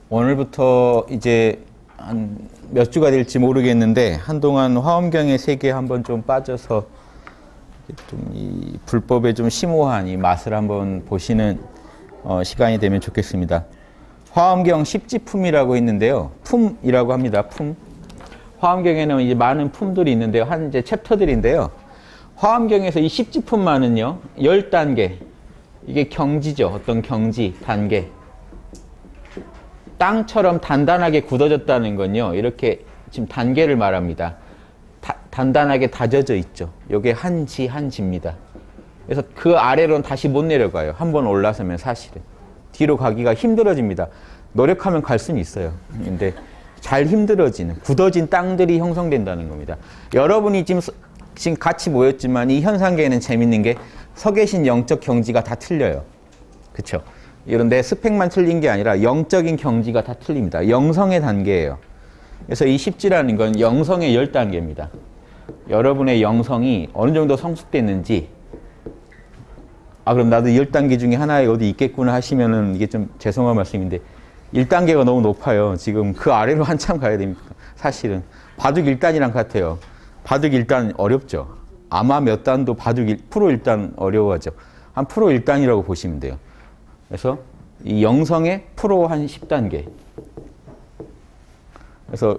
오늘부터 이제 한 몇 주가 될지 모르겠는데 한동안 화엄경의 세계에 한번 좀 빠져서 좀 이 불법의 좀 심오한 이 맛을 한번 보시는 시간이 되면 좋겠습니다. 화엄경 십지품이라고 있는데요. 품이라고 합니다. 품. 화엄경에는 이제 많은 품들이 있는데요. 한 이제 챕터들인데요. 화엄경에서 이 십지품만은요, 10단계. 이게 경지죠. 어떤 경지, 단계. 땅처럼 단단하게 굳어졌다는 건요, 이렇게 지금 단계를 말합니다. 단단하게 다져져 있죠. 이게 한지, 한지입니다. 그래서 그 아래로는 다시 못 내려가요. 한번 올라서면 사실은. 뒤로 가기가 힘들어집니다. 노력하면 갈 수는 있어요. 근데 잘 힘들어지는, 굳어진 땅들이 형성된다는 겁니다. 여러분이 지금 같이 모였지만 이 현상계에는 재밌는 게 서 계신 영적 경지가 다 틀려요. 그쵸? 이런데 스펙만 틀린 게 아니라 영적인 경지가 다 틀립니다. 영성의 단계예요. 그래서 이 십지라는 건 영성의 10단계입니다. 여러분의 영성이 어느 정도 성숙됐는지, 그럼 나도 10단계 중에 하나에 어디 있겠구나 하시면은 이게 좀 죄송한 말씀인데 1단계가 너무 높아요. 지금 그 아래로 한참 가야 됩니다. 사실은. 바둑 1단이랑 같아요. 바둑 1단 어렵죠. 아마 몇 단도 바둑 프로 1단 어려워하죠. 한 프로 1단이라고 보시면 돼요. 그래서 이 영성의 프로 한 10단계. 그래서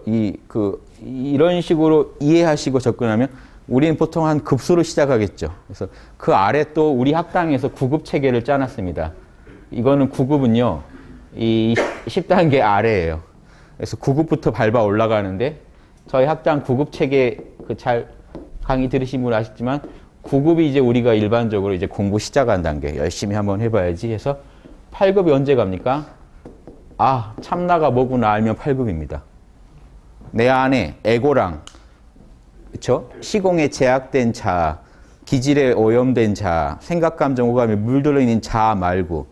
이런 식으로 이해하시고 접근하면 우리는 보통 한 급수로 시작하겠죠. 그래서 그 아래 또 우리 학당에서 9급 체계를 짜놨습니다. 이거는 9급은요, 이 10단계 아래예요. 그래서 9급부터 밟아 올라가는데 저희 학당 9급 체계 잘 강의 들으신 분 아시지만 9급이 이제 우리가 일반적으로 이제 공부 시작한 단계, 열심히 한번 해봐야지 해서 8급이 언제 갑니까? 참나가 뭐구나 알면 8급입니다. 내 안에 에고랑, 그쵸? 시공에 제약된 자아, 기질에 오염된 자아, 생각, 감정, 오감에 물들어 있는 자아 말고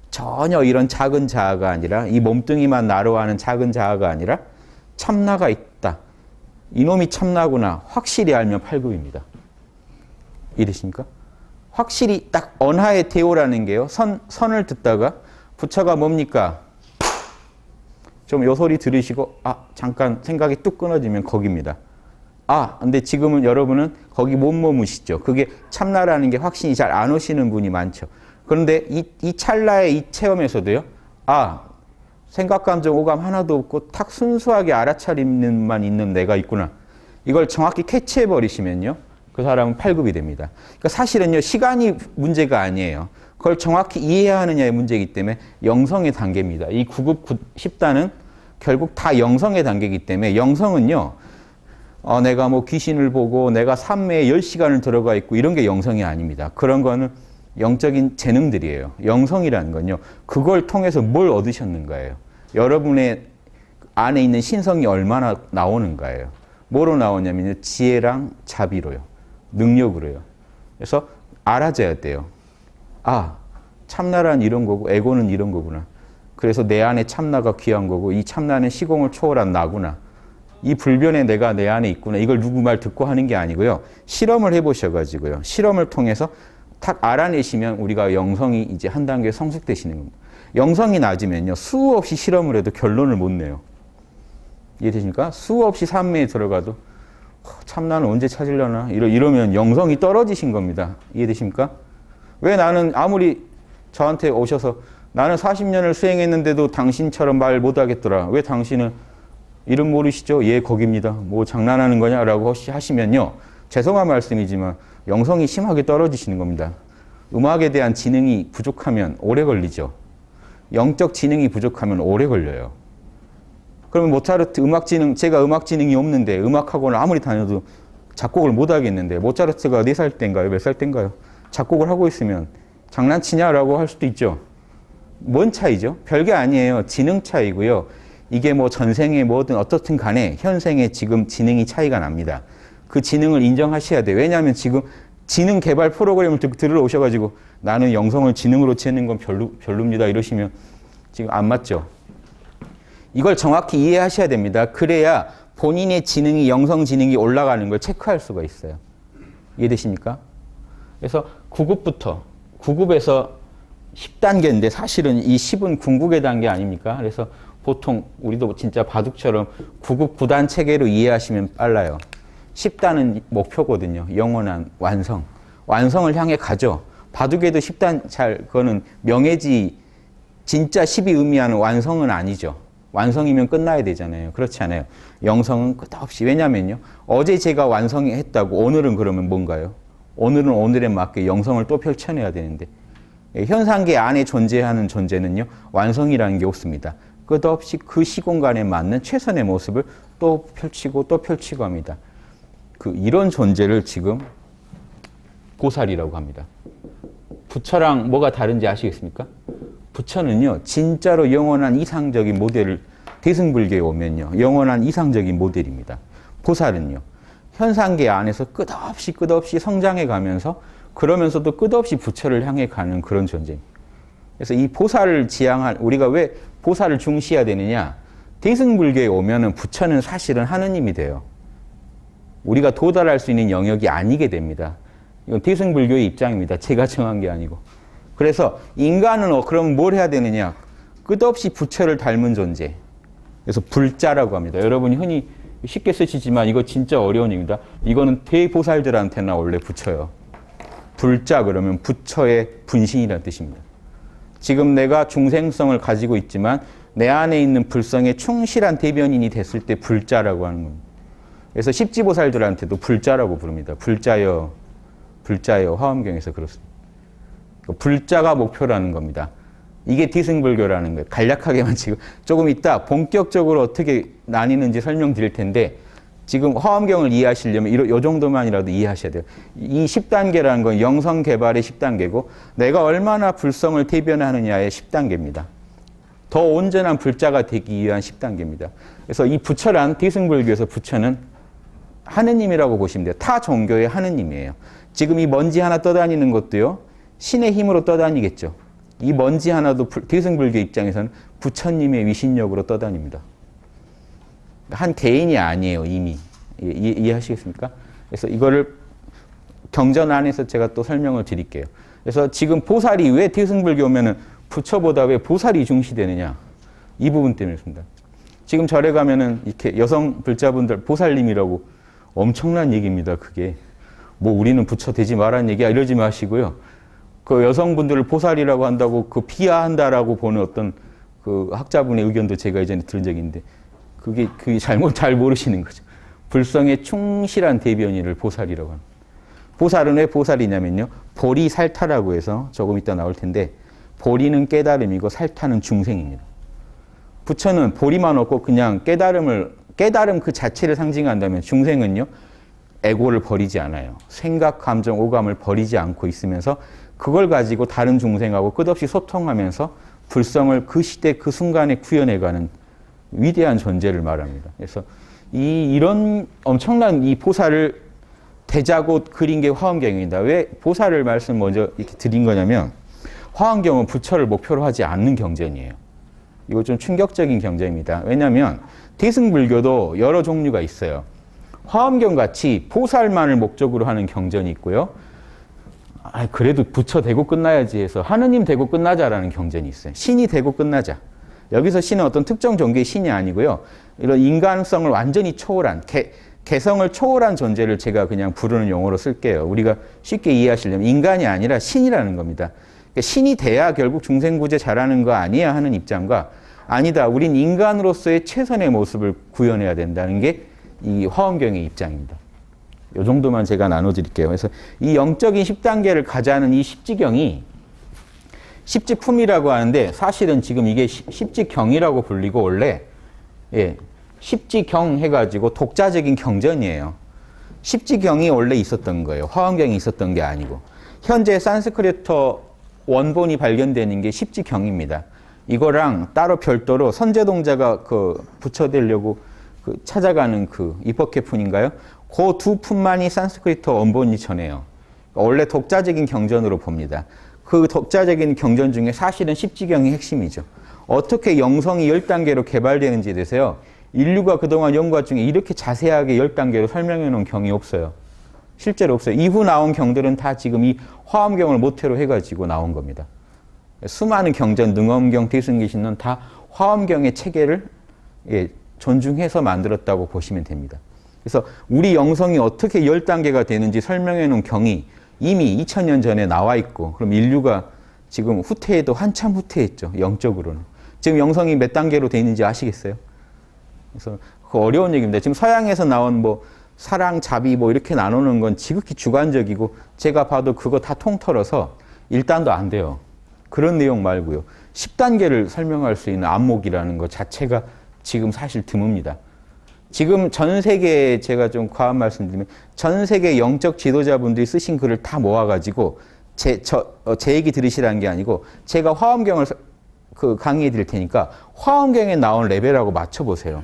전혀 이런 작은 자아가 아니라 이 몸뚱이만 나로 하는 작은 자아가 아니라 참나가 있다. 이놈이 참나구나. 확실히 알면 8급입니다. 이해되십니까? 확실히 딱 언하의 태오라는 게요. 선을 듣다가 부처가 뭡니까? 좀 요 소리 들으시고 잠깐 생각이 뚝 끊어지면 거기입니다. 근데 지금은 여러분은 거기 못 머무시죠. 그게 참나라는 게 확신이 잘 안 오시는 분이 많죠. 그런데 이 찰나의 이 체험에서도요. 생각, 감정, 오감 하나도 없고 탁 순수하게 알아차림만 있는 내가 있구나. 이걸 정확히 캐치해버리시면요. 그 사람은 8급이 됩니다. 그러니까 사실은요, 시간이 문제가 아니에요. 그걸 정확히 이해해야 하느냐의 문제이기 때문에 영성의 단계입니다. 이 9급 10단은 결국 다 영성의 단계이기 때문에 영성은요, 내가 뭐 귀신을 보고 내가 산매에 10시간을 들어가 있고 이런 게 영성이 아닙니다. 그런 거는 영적인 재능들이에요. 영성이라는 건요, 그걸 통해서 뭘 얻으셨는가예요. 여러분의 안에 있는 신성이 얼마나 나오는가예요. 뭐로 나오냐면요, 지혜랑 자비로요. 능력으로요. 그래서 알아줘야 돼요. 참나란 이런 거고 에고는 이런 거구나. 그래서 내 안에 참나가 귀한 거고 이 참나는 시공을 초월한 나구나. 이 불변의 내가 내 안에 있구나. 이걸 누구 말 듣고 하는 게 아니고요. 실험을 해보셔가지고요. 실험을 통해서 탁 알아내시면 우리가 영성이 이제 한 단계 성숙되시는 겁니다. 영성이 낮으면요, 수없이 실험을 해도 결론을 못 내요. 이해되십니까? 수없이 산매에 들어가도 참나는 언제 찾으려나? 이러면 영성이 떨어지신 겁니다. 이해되십니까? 왜 나는 아무리 저한테 오셔서 나는 40년을 수행했는데도 당신처럼 말 못하겠더라. 왜 당신은 이름 모르시죠? 예, 거깁니다. 뭐 장난하는 거냐라고 하시면요. 죄송한 말씀이지만 영성이 심하게 떨어지시는 겁니다. 음악에 대한 지능이 부족하면 오래 걸리죠. 영적 지능이 부족하면 오래 걸려요. 그러면 모차르트 제가 음악 지능이 없는데 음악학원을 아무리 다녀도 작곡을 못 하겠는데 모차르트가 4살 때인가요? 몇 살 때인가요? 작곡을 하고 있으면 장난치냐라고 할 수도 있죠. 뭔 차이죠? 별게 아니에요. 지능 차이고요. 이게 뭐 전생에 뭐든 어떻든 간에 현생에 지금 지능이 차이가 납니다. 그 지능을 인정하셔야 돼요. 왜냐하면 지금 지능 개발 프로그램을 들으러 오셔가지고 나는 영성을 지능으로 채는 건 별로입니다. 이러시면 지금 안 맞죠. 이걸 정확히 이해하셔야 됩니다. 그래야 본인의 지능이, 영성 지능이 올라가는 걸 체크할 수가 있어요. 이해되십니까? 그래서 9급에서 10단계인데 사실은 이 10은 궁극의 단계 아닙니까? 그래서 보통 우리도 진짜 바둑처럼 9급 9단 체계로 이해하시면 빨라요. 10단은 목표거든요. 영원한 완성. 완성을 향해 가죠. 바둑에도 10단 그거는 명예지 진짜 10이 의미하는 완성은 아니죠. 완성이면 끝나야 되잖아요. 그렇지 않아요. 영성은 끝없이. 왜냐면요. 어제 제가 완성했다고 오늘은 그러면 뭔가요? 오늘은 오늘에 맞게 영성을 또 펼쳐내야 되는데 현상계 안에 존재하는 존재는요. 완성이라는 게 없습니다. 끝없이 그 시공간에 맞는 최선의 모습을 또 펼치고 또 펼치고 합니다. 이런 존재를 지금 보살이라고 합니다. 부처랑 뭐가 다른지 아시겠습니까? 부처는요, 진짜로 영원한 이상적인 모델을, 대승불교에 오면요, 영원한 이상적인 모델입니다. 보살은요, 현상계 안에서 끝없이 성장해 가면서, 그러면서도 끝없이 부처를 향해 가는 그런 존재입니다. 그래서 이 보살을 우리가 왜 보살을 중시해야 되느냐? 대승불교에 오면은 부처는 사실은 하느님이 돼요. 우리가 도달할 수 있는 영역이 아니게 됩니다. 이건 대승불교의 입장입니다. 제가 정한 게 아니고. 그래서 인간은 그럼 뭘 해야 되느냐? 끝없이 부처를 닮은 존재. 그래서 불자라고 합니다. 여러분이 흔히 쉽게 쓰시지만 이거 진짜 어려운 얘기입니다. 이거는 대보살들한테나 원래 부처요. 불자 그러면 부처의 분신이라는 뜻입니다. 지금 내가 중생성을 가지고 있지만 내 안에 있는 불성에 충실한 대변인이 됐을 때 불자라고 하는 겁니다. 그래서 십지보살들한테도 불자라고 부릅니다. 불자여, 불자여, 화엄경에서 그렇습니다. 불자가 목표라는 겁니다. 이게 디승불교라는 거예요. 간략하게만 지금 조금 이따 본격적으로 어떻게 나뉘는지 설명드릴 텐데 지금 화엄경을 이해하시려면 이 정도만이라도 이해하셔야 돼요. 이 10단계라는 건 영성 개발의 10단계고 내가 얼마나 불성을 대변하느냐의 10단계입니다. 더 온전한 불자가 되기 위한 10단계입니다. 그래서 이 부처란 디승불교에서 부처는 하느님이라고 보시면 돼요. 타 종교의 하느님이에요. 지금 이 먼지 하나 떠다니는 것도요. 신의 힘으로 떠다니겠죠. 이 먼지 하나도 대승불교 입장에서는 부처님의 위신력으로 떠다닙니다. 한 개인이 아니에요, 이미. 이해하시겠습니까? 그래서 이거를 경전 안에서 제가 또 설명을 드릴게요. 그래서 지금 보살이 왜 대승불교 오면은 부처보다 왜 보살이 중시되느냐? 이 부분 때문이었습니다. 지금 절에 가면은 이렇게 여성 불자분들 보살님이라고 엄청난 얘기입니다, 그게. 뭐 우리는 부처 되지 말라는 얘기야 이러지 마시고요. 그 여성분들을 보살이라고 한다고 그 비하한다라고 보는 어떤 그 학자분의 의견도 제가 예전에 들은 적이 있는데 그게 잘 모르시는 거죠. 불성에 충실한 대변인을 보살이라고 합니다. 보살은 왜 보살이냐면요. 보리 살타라고 해서 조금 이따 나올 텐데 보리는 깨달음이고 살타는 중생입니다. 부처는 보리만 없고 그냥 깨달음 그 자체를 상징한다면 중생은요. 에고를 버리지 않아요. 생각, 감정, 오감을 버리지 않고 있으면서 그걸 가지고 다른 중생하고 끝없이 소통하면서 불성을 그 시대 그 순간에 구현해가는 위대한 존재를 말합니다. 그래서 이런 엄청난 이 보살을 대자고 그린 게 화엄경입니다. 왜 보살을 말씀 먼저 이렇게 드린 거냐면 화엄경은 부처를 목표로 하지 않는 경전이에요. 이거 좀 충격적인 경전입니다. 왜냐하면 대승불교도 여러 종류가 있어요. 화엄경 같이 보살만을 목적으로 하는 경전이 있고요. 그래도 부처 되고 끝나야지 해서 하느님 되고 끝나자라는 경전이 있어요. 신이 되고 끝나자. 여기서 신은 어떤 특정 종교의 신이 아니고요. 이런 인간성을 완전히 초월한, 개성을 초월한 존재를 제가 그냥 부르는 용어로 쓸게요. 우리가 쉽게 이해하시려면 인간이 아니라 신이라는 겁니다. 그러니까 신이 돼야 결국 중생구제 잘하는 거 아니야 하는 입장과 아니다. 우린 인간으로서의 최선의 모습을 구현해야 된다는 게 이 화엄경의 입장입니다. 이 정도만 제가 나눠드릴게요. 그래서 이 영적인 10단계를 가자는 이 십지경이 십지품이라고 하는데 사실은 지금 이게 십지경이라고 불리고 원래 십지경 해가지고 독자적인 경전이에요. 십지경이 원래 있었던 거예요. 화엄경이 있었던 게 아니고. 현재 산스크리트 원본이 발견되는 게 십지경입니다. 이거랑 따로 별도로 선제동자가 부처 되려고 찾아가는 이퍼케푼인가요? 그 두 품만이 산스크리트 원본이 전해요. 원래 독자적인 경전으로 봅니다. 그 독자적인 경전 중에 사실은 십지경이 핵심이죠. 어떻게 영성이 10단계로 개발되는지에 대해서요. 인류가 그동안 연구한 중에 이렇게 자세하게 10단계로 설명해 놓은 경이 없어요. 실제로 없어요. 이후 나온 경들은 다 지금 이 화엄경을 모태로 해가지고 나온 겁니다. 수많은 경전, 능엄경, 대승기신은 다 화엄경의 체계를 존중해서 만들었다고 보시면 됩니다. 그래서 우리 영성이 어떻게 10단계가 되는지 설명해 놓은 경이 이미 2000년 전에 나와 있고, 그럼 인류가 지금 후퇴해도 한참 후퇴했죠. 영적으로는. 지금 영성이 몇 단계로 되어 있는지 아시겠어요? 그래서 그 어려운 얘기입니다. 지금 서양에서 나온 뭐 사랑, 자비 뭐 이렇게 나누는 건 지극히 주관적이고, 제가 봐도 그거 다 통틀어서 1단도 안 돼요. 그런 내용 말고요. 10단계를 설명할 수 있는 안목이라는 것 자체가 지금 사실 드뭅니다. 지금 전 세계에 제가 좀 과한 말씀드리면 전 세계 영적 지도자분들이 쓰신 글을 다 모아가지고 제 얘기 들으시라는 게 아니고 제가 화엄경을 강의해 드릴 테니까 화엄경에 나온 레벨하고 맞춰보세요.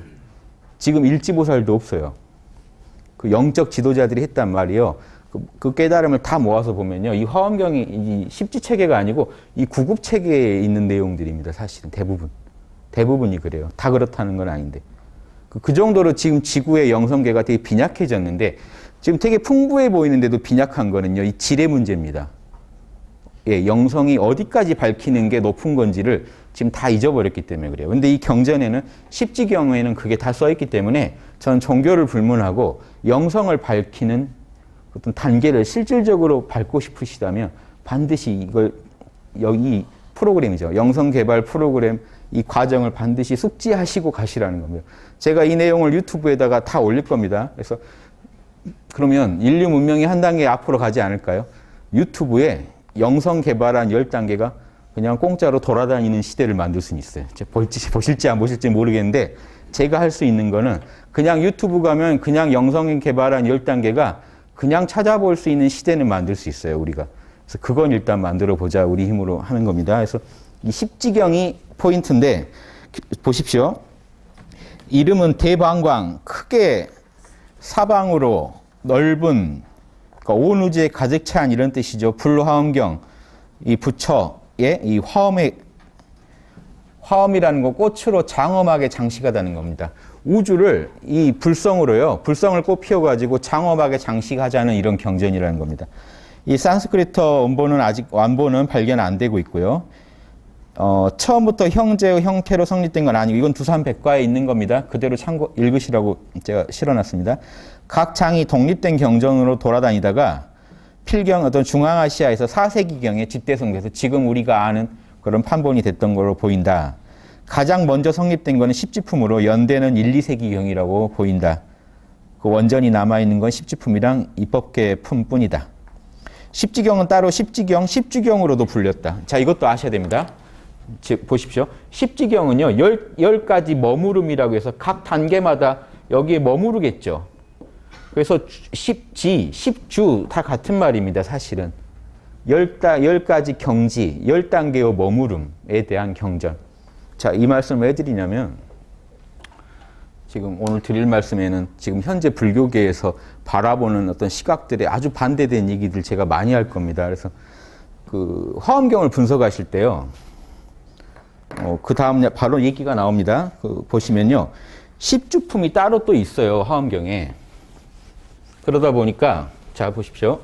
지금 일지보살도 없어요. 그 영적 지도자들이 했단 말이에요. 그 깨달음을 다 모아서 보면요. 이 화엄경이 이 십지체계가 아니고 이 구급체계에 있는 내용들입니다. 사실은 대부분이 그래요. 다 그렇다는 건 아닌데. 그 정도로 지금 지구의 영성계가 되게 빈약해졌는데 지금 되게 풍부해 보이는데도 빈약한 거는요. 이 질의 문제입니다. 영성이 어디까지 밝히는 게 높은 건지를 지금 다 잊어버렸기 때문에 그래요. 근데 이 경전에는 십지경에는 그게 다 써있기 때문에 저는 종교를 불문하고 영성을 밝히는 어떤 단계를 실질적으로 밟고 싶으시다면 반드시 이걸 여기 프로그램이죠. 영성개발 프로그램 이 과정을 반드시 숙지하시고 가시라는 겁니다. 제가 이 내용을 유튜브에다가 다 올릴 겁니다. 그래서 그러면 인류 문명이 한 단계 앞으로 가지 않을까요? 유튜브에 영성 개발한 10단계가 그냥 공짜로 돌아다니는 시대를 만들 수는 있어요. 보실지 안 보실지 모르겠는데 제가 할 수 있는 거는 그냥 유튜브 가면 그냥 영성 개발한 10단계가 그냥 찾아볼 수 있는 시대는 만들 수 있어요, 우리가. 그래서 그건 일단 만들어 보자, 우리 힘으로 하는 겁니다. 그래서 이 십지경이 포인트인데 보십시오. 이름은 대방광, 크게 사방으로 넓은, 그러니까 온 우주에 가득 찬 이런 뜻이죠. 불화엄경, 이 부처의 이 화엄이라는 거 꽃으로 장엄하게 장식하다는 겁니다. 우주를 이 불성으로요, 불성을 꽃 피워가지고 장엄하게 장식하자는 이런 경전이라는 겁니다. 이 산스크리트 원본은 아직 완본은 발견 안 되고 있고요. 처음부터 형제의 형태로 성립된 건 아니고 이건 두산백과에 있는 겁니다. 그대로 참고 읽으시라고 제가 실어놨습니다. 각 장이 독립된 경전으로 돌아다니다가 필경 어떤 중앙아시아에서 4세기경에 집대성돼서 지금 우리가 아는 그런 판본이 됐던 걸로 보인다. 가장 먼저 성립된 것은 십지품으로 연대는 1, 2세기경이라고 보인다. 그 원전이 남아있는 건 십지품이랑 입법계 품뿐이다. 십지경은 따로 십지경, 십주경으로도 불렸다. 자, 이것도 아셔야 됩니다. 보십시오. 십지경은요, 10가지 머무름이라고 해서 각 단계마다 여기에 머무르겠죠. 그래서 십지, 십주 다 같은 말입니다, 사실은. 10가지 경지, 10단계의 머무름에 대한 경전. 자, 이 말씀을 왜 드리냐면, 지금 오늘 드릴 말씀에는 지금 현재 불교계에서 바라보는 어떤 시각들에 아주 반대된 얘기들 제가 많이 할 겁니다. 그래서 그 화엄경을 분석하실 때요, 그 다음 바로 얘기가 나옵니다. 보시면요, 십주품이 따로 또 있어요, 화엄경에. 그러다 보니까, 자, 보십시오.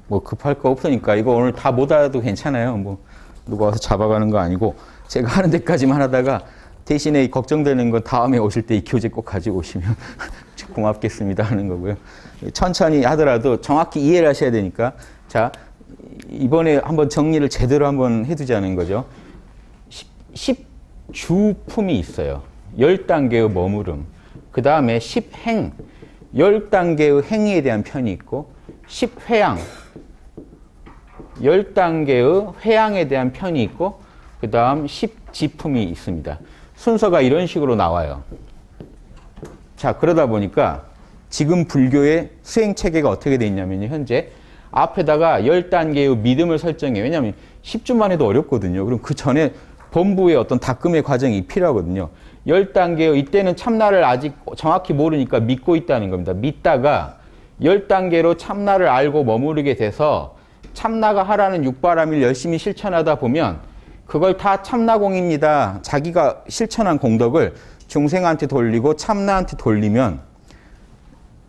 뭐 급할 거 없으니까 이거 오늘 다 못 알아도 괜찮아요. 뭐 누가 와서 잡아가는 거 아니고 제가 하는 데까지만 하다가 대신에 걱정되는 건 다음에 오실 때 이 교재 꼭 가지고 오시면 고맙겠습니다 하는 거고요. 천천히 하더라도 정확히 이해를 하셔야 되니까 자, 이번에 한번 정리를 제대로 한번 해두자는 거죠. 10주품이 있어요. 10단계의 머무름. 그 다음에 10행, 10단계의 행위에 대한 편이 있고 10회양, 10단계의 회양에 대한 편이 있고 그 다음 10지품이 있습니다. 순서가 이런 식으로 나와요. 자, 그러다 보니까 지금 불교의 수행체계가 어떻게 되어 있냐면요. 현재 앞에다가 10단계의 믿음을 설정해요. 왜냐하면 10주만 해도 어렵거든요. 그럼 그 전에 본부의 어떤 닦음의 과정이 필요하거든요. 10단계의 이때는 참나를 아직 정확히 모르니까 믿고 있다는 겁니다. 믿다가 10단계로 참나를 알고 머무르게 돼서 참나가 하라는 육바라밀 열심히 실천하다 보면 그걸 다 참나공입니다. 자기가 실천한 공덕을 중생한테 돌리고 참나한테 돌리면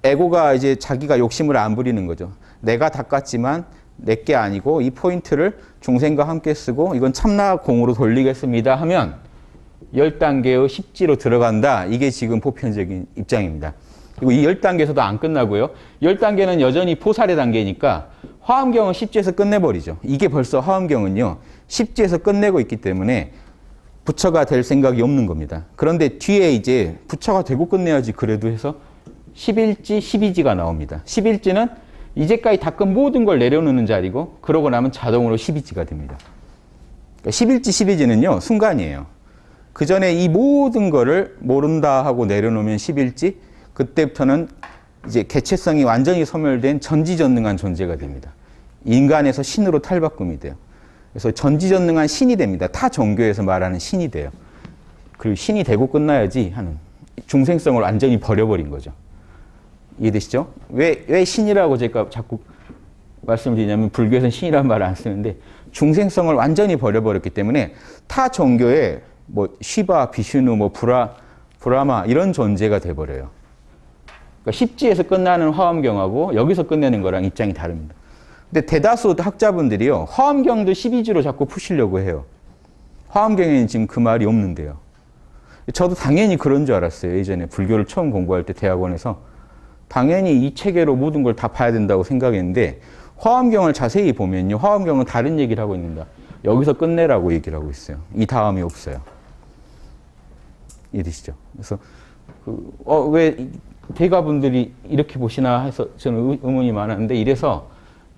에고가 이제 자기가 욕심을 안 부리는 거죠. 내가 닦았지만 내게 아니고 이 포인트를 중생과 함께 쓰고 이건 참나공으로 돌리겠습니다 하면 10단계의 십지로 들어간다. 이게 지금 보편적인 입장입니다. 그리고 이 10단계에서도 안 끝나고요. 10단계는 여전히 포살의 단계니까 화엄경은 십지에서 끝내버리죠. 이게 벌써 화엄경은요. 십지에서 끝내고 있기 때문에 부처가 될 생각이 없는 겁니다. 그런데 뒤에 이제 부처가 되고 끝내야지 그래도 해서 11지, 12지가 나옵니다. 11지는 이제까지 닦은 모든 걸 내려놓는 자리고 그러고 나면 자동으로 12지가 됩니다. 그러니까 11지, 12지는요. 순간이에요. 그 전에 이 모든 거를 모른다 하고 내려놓으면 11지, 그때부터는 이제 개체성이 완전히 소멸된 전지전능한 존재가 됩니다. 인간에서 신으로 탈바꿈이 돼요. 그래서 전지전능한 신이 됩니다. 타 종교에서 말하는 신이 돼요. 그리고 신이 되고 끝나야지 하는 중생성을 완전히 버려버린 거죠. 이해되시죠? 왜 신이라고 제가 자꾸 말씀을 드리냐면 불교에서는 신이라는 말을 안 쓰는데 중생성을 완전히 버려버렸기 때문에 타 종교에 뭐 시바, 비슈누, 뭐 브라마 이런 존재가 돼버려요. 그러니까 십지에서 끝나는 화엄경하고 여기서 끝내는 거랑 입장이 다릅니다. 근데 대다수 학자분들이요. 화엄경도 12지로 자꾸 푸시려고 해요. 화엄경에는 지금 그 말이 없는데요. 저도 당연히 그런 줄 알았어요. 예전에 불교를 처음 공부할 때 대학원에서 당연히 이 체계로 모든 걸 다 봐야 된다고 생각했는데 화엄경을 자세히 보면요. 화엄경은 다른 얘기를 하고 있는다. 여기서 끝내라고 얘기를 하고 있어요. 이 다음이 없어요. 이해되시죠? 그래서 왜 대가분들이 이렇게 보시나 해서 저는 의문이 많았는데 이래서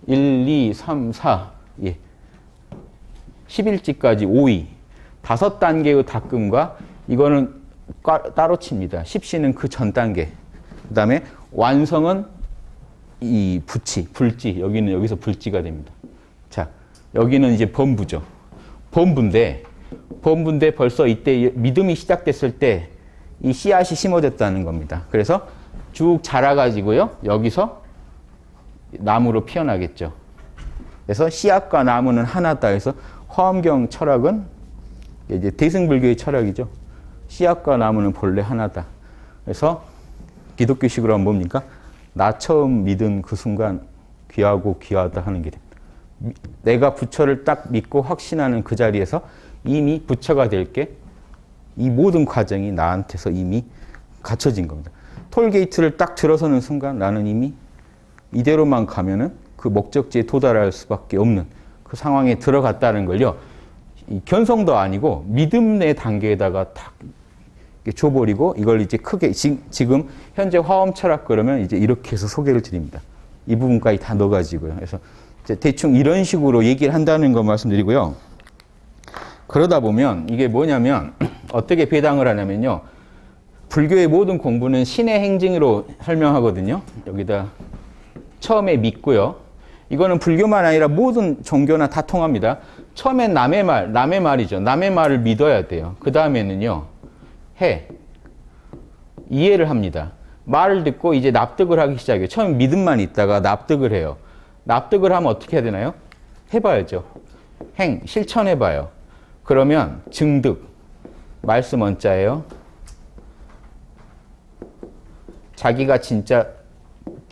1, 2, 3, 4 예. 11지까지 5위 5단계의 닦음과 이거는 따로 칩니다. 십시는 그 전 단계. 그 다음에 완성은 이 불지. 여기서 불지가 됩니다. 자, 여기는 이제 범부죠. 범부인데 벌써 이때 믿음이 시작됐을 때 이 씨앗이 심어졌다는 겁니다. 그래서 쭉 자라가지고요. 여기서 나무로 피어나겠죠. 그래서 씨앗과 나무는 하나다 해서 화엄경 철학은 이제 대승불교의 철학이죠. 씨앗과 나무는 본래 하나다. 그래서 기독교식으로 하면 뭡니까? 나 처음 믿은 그 순간 귀하고 귀하다 하는 게 됩니다. 내가 부처를 딱 믿고 확신하는 그 자리에서 이미 부처가 될 게 이 모든 과정이 나한테서 이미 갖춰진 겁니다. 톨게이트를 딱 들어서는 순간 나는 이미 이대로만 가면은 그 목적지에 도달할 수밖에 없는 그 상황에 들어갔다는 걸요. 이 견성도 아니고 믿음의 단계에다가 딱 줘버리고 이걸 이제 크게 지금 현재 화엄 철학 그러면 이제 이렇게 해서 소개를 드립니다. 이 부분까지 다 넣어가지고요. 그래서 이제 대충 이런 식으로 얘기를 한다는 거 말씀드리고요. 그러다 보면 이게 뭐냐면 어떻게 배당을 하냐면요. 불교의 모든 공부는 신의 행징으로 설명하거든요. 여기다 처음에 믿고요. 이거는 불교만 아니라 모든 종교나 다 통합니다. 처음엔 남의 말이죠. 남의 말을 믿어야 돼요. 그 다음에는요. 이해를 합니다. 말을 듣고 이제 납득을 하기 시작해요. 처음 믿음만 있다가 납득을 해요. 납득을 하면 어떻게 해야 되나요? 해봐야죠. 실천해봐요. 그러면 증득, 말씀 원자예요. 자기가 진짜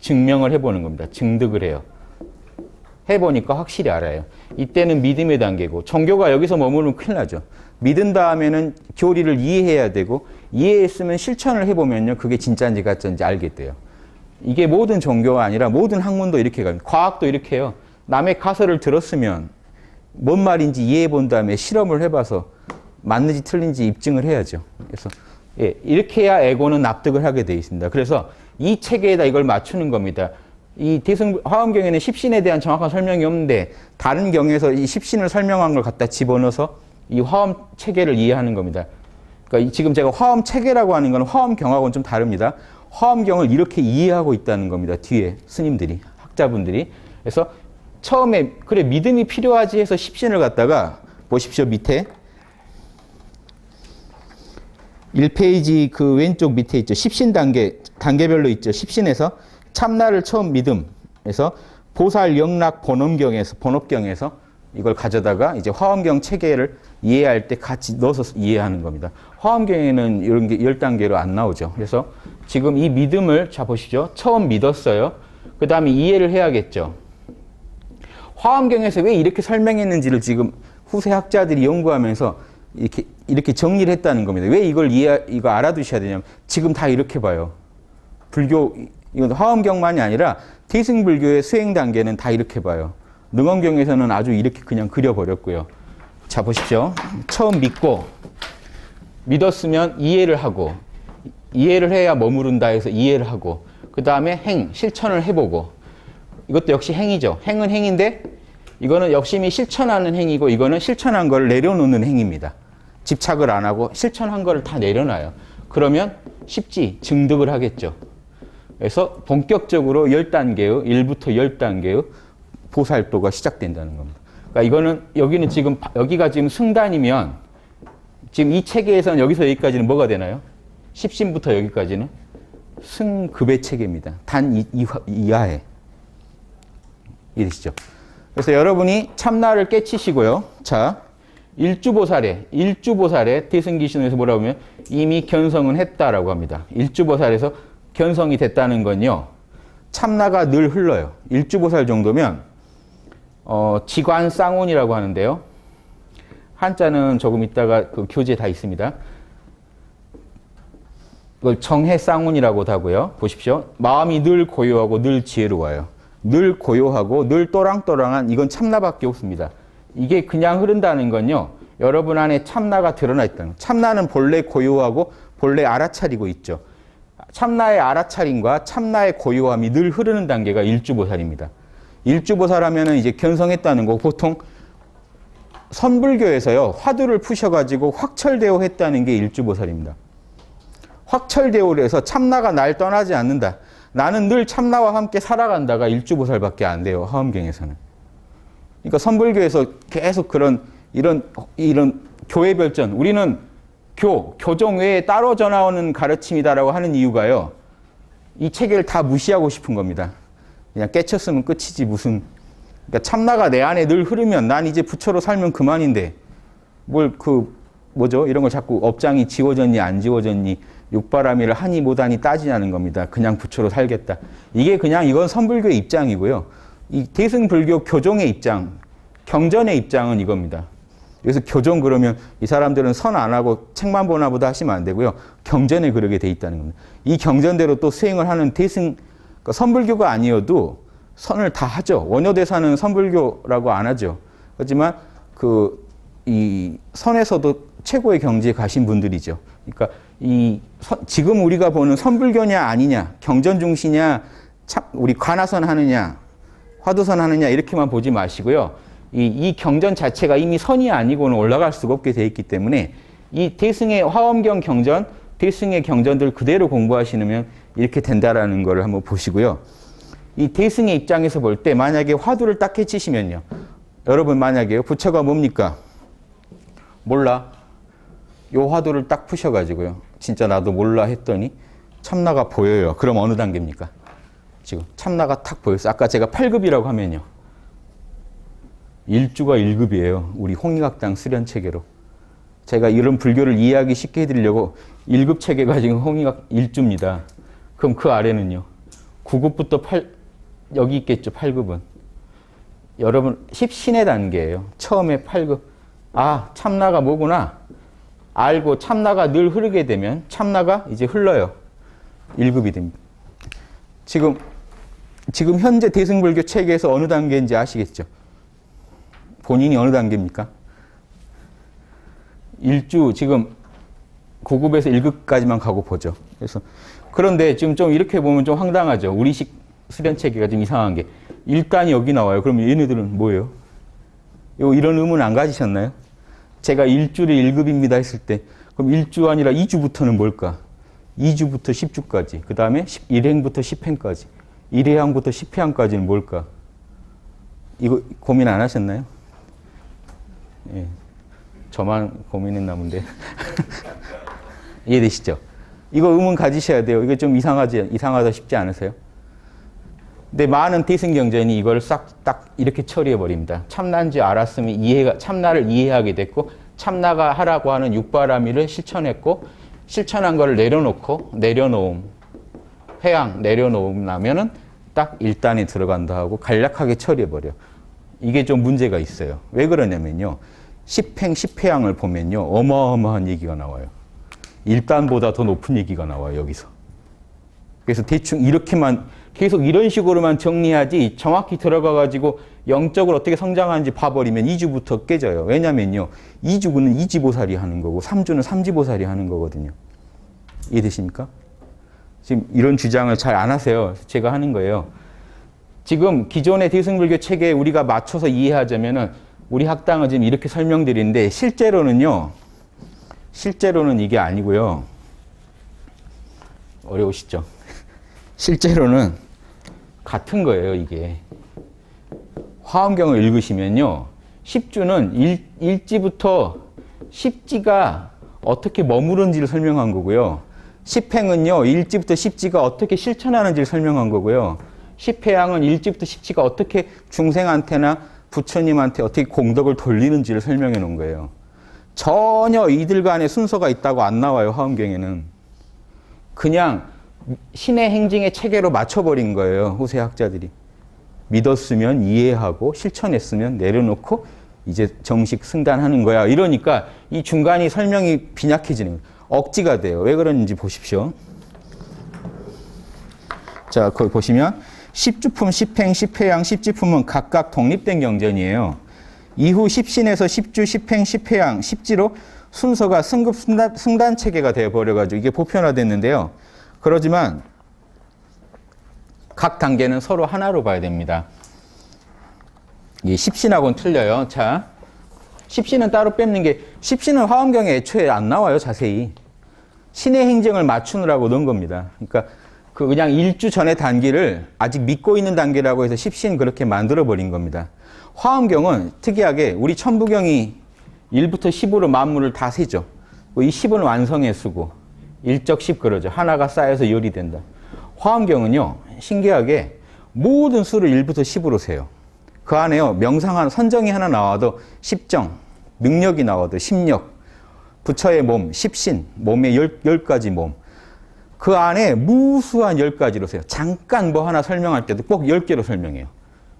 증명을 해보는 겁니다. 증득을 해요. 해보니까 확실히 알아요. 이때는 믿음의 단계고 종교가 여기서 머무르면 큰일 나죠. 믿은 다음에는 교리를 이해해야 되고 이해했으면 실천을 해보면요. 그게 진짜인지 가짜인지 알게 돼요. 이게 모든 종교가 아니라 모든 학문도 이렇게 갑니다. 과학도 이렇게 해요. 남의 가설을 들었으면 뭔 말인지 이해해 본 다음에 실험을 해봐서 맞는지 틀린지 입증을 해야죠. 그래서 이렇게 해야 에고는 납득을 하게 되어 있습니다. 그래서 이 체계에다 이걸 맞추는 겁니다. 이 화엄경에는 십신에 대한 정확한 설명이 없는데 다른 경에서 이 십신을 설명한 걸 갖다 집어넣어서 이 화엄 체계를 이해하는 겁니다. 그러니까 지금 제가 화엄 체계라고 하는 건 화엄경하고는 좀 다릅니다. 화엄경을 이렇게 이해하고 있다는 겁니다. 뒤에 스님들이, 학자분들이. 그래서 처음에 그래 믿음이 필요하지 해서 십신을 갖다가 보십시오. 밑에 1페이지 그 왼쪽 밑에 있죠. 십신 단계별로 있죠. 십신에서 참나를 처음 믿음에서 보살 영락 본업경에서 이걸 가져다가 이제 화엄경 체계를 이해할 때 같이 넣어서 이해하는 겁니다. 화엄경에는 이런 게 10단계로 안 나오죠. 그래서 지금 이 믿음을 자 보시죠. 처음 믿었어요. 그 다음에 이해를 해야겠죠. 화엄경에서 왜 이렇게 설명했는지를 지금 후세 학자들이 연구하면서 이렇게 정리를 했다는 겁니다. 왜 이거 알아두셔야 되냐면 지금 다 이렇게 봐요. 불교, 이건 화엄경만이 아니라 대승불교의 수행 단계는 다 이렇게 봐요. 능엄경에서는 아주 이렇게 그냥 그려버렸고요. 자, 보십시오. 처음 믿었으면 이해를 하고, 이해를 해야 머무른다 해서 이해를 하고, 그 다음에 실천을 해보고, 이것도 역시 행위죠. 행은 행인데, 이거는 열심히 실천하는 행위고, 이거는 실천한 걸 내려놓는 행위입니다. 집착을 안 하고 실천한 걸 다 내려놔요. 그러면 쉽지, 증득을 하겠죠. 그래서 본격적으로 10단계의, 1부터 10단계의 보살도가 시작된다는 겁니다. 그러니까 이거는, 여기가 지금 승단이면, 지금 이 체계에서는 여기서 여기까지는 뭐가 되나요? 십신부터 여기까지는 승급의 체계입니다. 단 이하에. 이해되시죠? 그래서 여러분이 참나를 깨치시고요. 자, 일주보살의 대승기신에서 뭐라고 하면 이미 견성은 했다라고 합니다. 일주보살에서 견성이 됐다는 건요. 참나가 늘 흘러요. 일주보살 정도면 지관쌍운이라고 하는데요. 한자는 조금 이따가 그 교재에 다 있습니다. 이걸 정해쌍운이라고도 하고요. 보십시오. 마음이 늘 고요하고 늘 지혜로워요. 늘 고요하고 늘 또랑또랑한 이건 참나밖에 없습니다. 이게 그냥 흐른다는 건요. 여러분 안에 참나가 드러나 있다는 거예요. 참나는 본래 고요하고 본래 알아차리고 있죠. 참나의 알아차림과 참나의 고요함이 늘 흐르는 단계가 일주보살입니다. 일주보살 하면은 이제 견성했다는 거 보통 선불교에서요. 화두를 푸셔가지고 확철대오 했다는 게 일주보살입니다. 확철대오를 해서 참나가 날 떠나지 않는다. 나는 늘 참나와 함께 살아간다가 일주보살밖에 안 돼요. 화엄경에서는. 그러니까 선불교에서 계속 이런 교회 별전, 우리는 교정 외에 따로 전하오는 가르침이다라고 하는 이유가요. 이 체계를 다 무시하고 싶은 겁니다. 그냥 깨쳤으면 끝이지 무슨. 그러니까 참나가 내 안에 늘 흐르면 난 이제 부처로 살면 그만인데 이런 걸 자꾸 업장이 지워졌니 안 지워졌니 육바라밀을 하니 못하니 따지냐는 겁니다. 그냥 부처로 살겠다. 이건 선불교의 입장이고요. 이 대승불교 교종의 입장, 경전의 입장은 이겁니다. 그래서 교종 그러면 이 사람들은 선 안 하고 책만 보나 보다 하시면 안 되고요. 경전에 그러게 돼 있다는 겁니다. 이 경전대로 또 수행을 하는 그러니까 선불교가 아니어도 선을 다 하죠. 원효대사는 선불교라고 안 하죠. 하지만 이 선에서도 최고의 경지에 가신 분들이죠. 그러니까 지금 우리가 보는 선불교냐 아니냐, 경전 중시냐, 우리 관하선 하느냐, 화두선 하느냐 이렇게만 보지 마시고요. 이 경전 자체가 이미 선이 아니고는 올라갈 수가 없게 돼 있기 때문에 이 대승의 화엄경 경전, 대승의 경전들 그대로 공부하시면 이렇게 된다라는 걸 한번 보시고요. 이 대승의 입장에서 볼 때 만약에 화두를 딱 해치시면요. 여러분 만약에 부처가 뭡니까? 몰라. 요 화두를 딱 푸셔가지고요. 진짜 나도 몰라 했더니 참나가 보여요. 그럼 어느 단계입니까? 지금 참나가 탁 보였어요. 아까 제가 8급이라고 하면요. 일주가 1급이에요. 우리 홍익학당 수련체계로. 제가 이런 불교를 이해하기 쉽게 해드리려고 1급 체계가 지금 홍익학 1주입니다. 그럼 그 아래는요. 9급부터 여기 있겠죠. 8급은. 여러분 10신의 단계예요. 처음에 8급. 아, 참나가 뭐구나. 알고 참나가 늘 흐르게 되면 참나가 이제 흘러요. 1급이 됩니다. 지금 현재 대승불교 체계에서 어느 단계인지 아시겠죠? 본인이 어느 단계입니까? 1주 지금 9급에서 1급까지만 가고 보죠. 그런데 지금 좀 이렇게 보면 좀 황당하죠. 우리식 수련체계가 좀 이상한 게 1단이 여기 나와요. 그러면 얘네들은 뭐예요? 이런 의문 안 가지셨나요? 제가 1주를 1급입니다 했을 때 그럼 1주 아니라 2주부터는 뭘까? 2주부터 10주까지, 그 다음에 1행부터 10행까지, 1회항부터 10회항까지는 뭘까? 이거 고민 안 하셨나요? 예, 저만 고민했나 본데. 이해되시죠? 이거 의문 가지셔야 돼요. 이거 좀 이상하다 싶지 않으세요? 근데 많은 대승경전이 이걸 싹 딱 이렇게 처리해버립니다. 참나인지 알았으면 참나를 이해하게 됐고, 참나가 하라고 하는 육바라밀을 실천했고, 실천한 거를 내려놓음, 회양, 내려놓음 나면은 딱 1단에 들어간다 하고 간략하게 처리해버려. 이게 좀 문제가 있어요. 왜 그러냐면요. 십행, 십회양을 보면요. 어마어마한 얘기가 나와요. 일단보다 더 높은 얘기가 나와요. 여기서. 그래서 대충 이렇게만 계속 이런 식으로만 정리하지 정확히 들어가가지고 영적으로 어떻게 성장하는지 봐버리면 2주부터 깨져요. 왜냐면요. 2주는 이지보살이 하는 거고 3주는 삼지보살이 하는 거거든요. 이해되십니까? 지금 이런 주장을 잘 안 하세요. 제가 하는 거예요. 지금 기존의 대승불교 체계에 우리가 맞춰서 이해하자면은 우리 학당은 지금 이렇게 설명드리는데 실제로는 이게 아니고요. 어려우시죠? 실제로는 같은 거예요, 이게. 화엄경을 읽으시면요. 10주는 1지부터 10지가 어떻게 머무른지를 설명한 거고요. 10행은요, 1지부터 10지가 어떻게 실천하는지를 설명한 거고요. 10회양은 1지부터 10지가 어떻게 중생한테나 부처님한테 어떻게 공덕을 돌리는지를 설명해 놓은 거예요. 전혀 이들 간에 순서가 있다고 안 나와요, 화엄경에는. 그냥 신의 행징의 체계로 맞춰버린 거예요, 후세 학자들이. 믿었으면 이해하고 실천했으면 내려놓고 이제 정식 승단하는 거야. 이러니까 이 중간이 설명이 빈약해지는 거예요. 억지가 돼요. 왜 그런지 보십시오. 자, 거기 보시면 10주품, 10행, 10회양, 10지품은 각각 독립된 경전이에요. 이후 10신에서 10주, 10행, 10회양, 10지로 순서가 승급 승단 체계가 되어버려가지고 이게 보편화됐는데요. 그러지만 각 단계는 서로 하나로 봐야 됩니다. 이 10신하고는 틀려요. 자, 10신은 따로 뺏는 게 10신은 화엄경에 애초에 안 나와요. 자세히. 신의 행정을 맞추느라고 넣은 겁니다. 그러니까 그냥 1주 전의 단계를 아직 믿고 있는 단계라고 해서 10신 그렇게 만들어버린 겁니다. 화엄경은 특이하게 우리 천부경이 1부터 10으로 만물을 다 세죠. 이 10은 완성의 수고. 1적 10 그러죠. 하나가 쌓여서 열이 된다. 화엄경은요. 신기하게 모든 수를 1부터 10으로 세요. 그 안에요. 명상한 선정이 하나 나와도 10정, 능력이 나와도 10력, 부처의 몸, 10신, 몸의 10가지 몸. 그 안에 무수한 10가지로 세요. 잠깐 뭐 하나 설명할 때도 꼭 10개로 설명해요.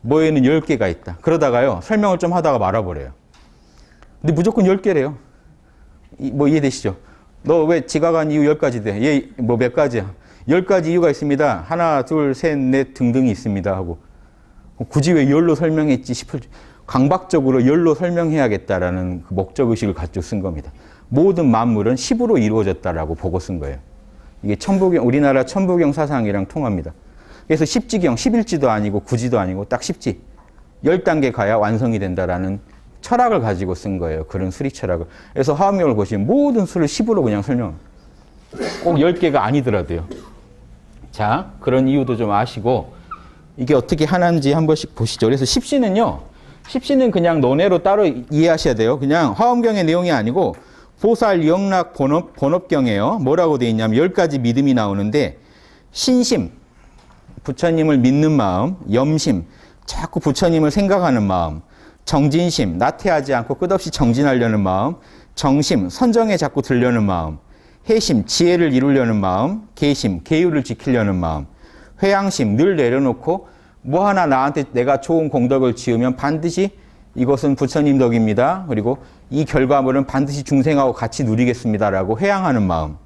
뭐에는 10개가 있다. 그러다가요. 설명을 좀 하다가 말아버려요. 근데 무조건 10개래요. 뭐 이해되시죠? 너 왜 지각한 이유 10가지 돼? 얘 뭐 몇 가지야? 10가지 이유가 있습니다. 하나, 둘, 셋, 넷 등등이 있습니다. 하고. 굳이 왜 10로 설명했지 싶을 강박적으로 10로 설명해야겠다라는 그 목적의식을 가지고 쓴 겁니다. 모든 만물은 10으로 이루어졌다라고 보고 쓴 거예요. 이게 천부경, 우리나라 천부경 사상이랑 통합니다. 그래서 10지경, 11지도 아니고 9지도 아니고 딱 10지. 10단계 가야 완성이 된다라는 철학을 가지고 쓴 거예요. 그런 수리 철학을. 그래서 화엄경을 보시면 모든 수를 10으로 그냥 설명합니다. 꼭 10개가 아니더라도요. 자, 그런 이유도 좀 아시고 이게 어떻게 하는지 한 번씩 보시죠. 그래서 10시는요. 10시는 그냥 논외로 따로 이해하셔야 돼요. 그냥 화엄경의 내용이 아니고 보살 영락 본업경이에요. 뭐라고 되어 있냐면 10가지 믿음이 나오는데 신심, 부처님을 믿는 마음, 염심, 자꾸 부처님을 생각하는 마음, 정진심, 나태하지 않고 끝없이 정진하려는 마음, 정심, 선정에 자꾸 들려는 마음, 해심, 지혜를 이루려는 마음, 계심, 계율을 지키려는 마음, 회양심, 늘 내려놓고 뭐 하나 나한테 내가 좋은 공덕을 지으면 반드시 이것은 부처님 덕입니다. 그리고 이 결과물은 반드시 중생하고 같이 누리겠습니다라고 회양하는 마음.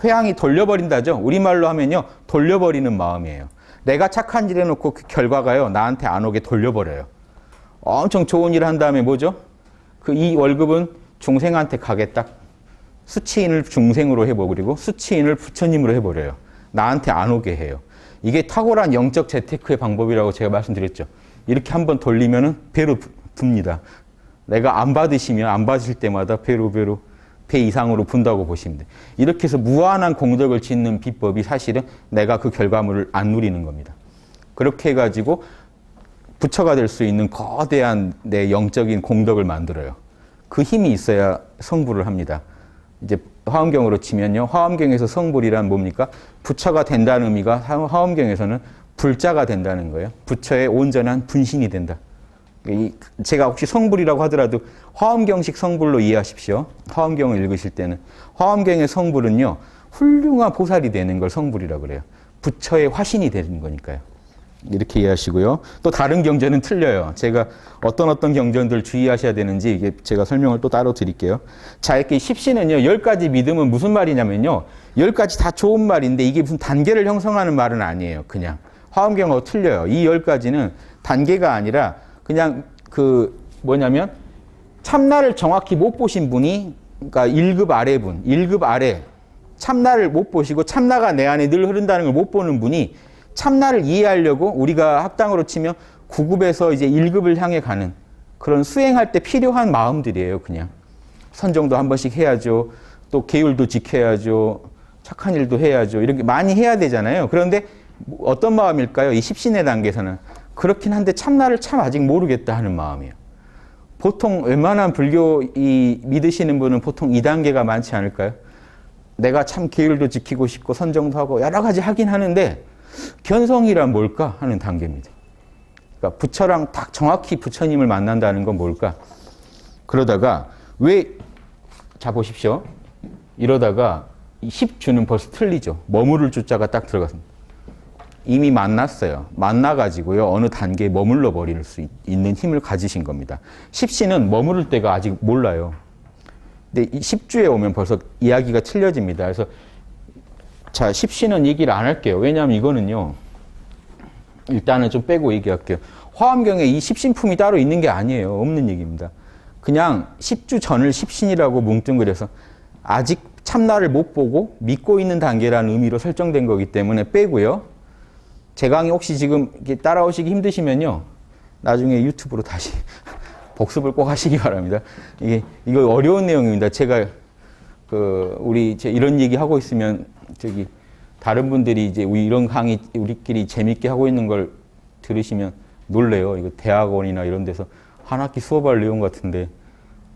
회양이 돌려버린다죠. 우리말로 하면요. 돌려버리는 마음이에요. 내가 착한 일 해놓고 그 결과가요. 나한테 안 오게 돌려버려요. 엄청 좋은 일을 한 다음에 뭐죠? 이 월급은 중생한테 가게 딱 수치인을 중생으로 해버리고 수치인을 부처님으로 해버려요. 나한테 안 오게 해요. 이게 탁월한 영적 재테크의 방법이라고 제가 말씀드렸죠. 이렇게 한번 돌리면은 배로 붑니다. 내가 안 받으시면 안 받으실 때마다 배로 배 이상으로 분다고 보시면 돼요. 이렇게 해서 무한한 공덕을 짓는 비법이 사실은 내가 그 결과물을 안 누리는 겁니다. 그렇게 해가지고 부처가 될 수 있는 거대한 내 영적인 공덕을 만들어요. 그 힘이 있어야 성불을 합니다. 이제 화엄경으로 치면요. 화엄경에서 성불이란 뭡니까? 부처가 된다는 의미가 화엄경에서는 불자가 된다는 거예요. 부처의 온전한 분신이 된다. 제가 혹시 성불이라고 하더라도 화엄경식 성불로 이해하십시오. 화엄경을 읽으실 때는. 화엄경의 성불은요. 훌륭한 보살이 되는 걸 성불이라고 그래요. 부처의 화신이 되는 거니까요. 이렇게 이해하시고요. 또 다른 경전은 틀려요. 제가 어떤 경전들 주의하셔야 되는지 이게 제가 설명을 또 따로 드릴게요. 자, 이렇게 십신은요, 10가지 믿음은 무슨 말이냐면요, 10가지 다 좋은 말인데 이게 무슨 단계를 형성하는 말은 아니에요. 그냥 화엄경하고 틀려요. 이 10가지는 단계가 아니라 그냥 뭐냐면 참나를 정확히 못 보신 분이, 그러니까 1급 아래분, 1급 아래 참나를 못 보시고 참나가 내 안에 늘 흐른다는 걸 못 보는 분이 참나를 이해하려고 우리가 학당으로 치면 9급에서 이제 1급을 향해 가는 그런 수행할 때 필요한 마음들이에요. 그냥 선정도 한 번씩 해야죠. 또 계율도 지켜야죠. 착한 일도 해야죠. 이렇게 많이 해야 되잖아요. 그런데 어떤 마음일까요? 이 십신의 단계에서는 그렇긴 한데 참나를 참 아직 모르겠다 하는 마음이에요. 보통 웬만한 불교 믿으시는 분은 보통 2단계가 많지 않을까요? 내가 참 계율도 지키고 싶고 선정도 하고 여러 가지 하긴 하는데 견성이란 뭘까 하는 단계입니다. 그러니까 부처랑 딱 정확히 부처님을 만난다는 건 뭘까? 그러다가 자 보십시오. 이러다가 10주는 벌써 틀리죠. 머무를 주자가 딱 들어갔습니다. 이미 만났어요. 만나가지고요, 어느 단계에 머물러 버릴 수 있는 힘을 가지신 겁니다. 십신은 머무를 때가 아직 몰라요. 근데 이 10주에 오면 벌써 이야기가 틀려집니다. 그래서 자, 십신은 얘기를 안 할게요. 왜냐하면 이거는요, 일단은 좀 빼고 얘기할게요. 화엄경에 이 십신품이 따로 있는 게 아니에요. 없는 얘기입니다. 그냥 10주 전을 십신이라고 뭉뚱그려서 아직 참나를 못 보고 믿고 있는 단계라는 의미로 설정된 거기 때문에 빼고요. 제 강의 혹시 지금 따라오시기 힘드시면요, 나중에 유튜브로 다시 복습을 꼭 하시기 바랍니다. 이거 어려운 내용입니다. 제가 이런 얘기 하고 있으면 다른 분들이 이제 이런 강의 우리끼리 재밌게 하고 있는 걸 들으시면 놀래요. 이거 대학원이나 이런 데서 한 학기 수업할 내용 같은데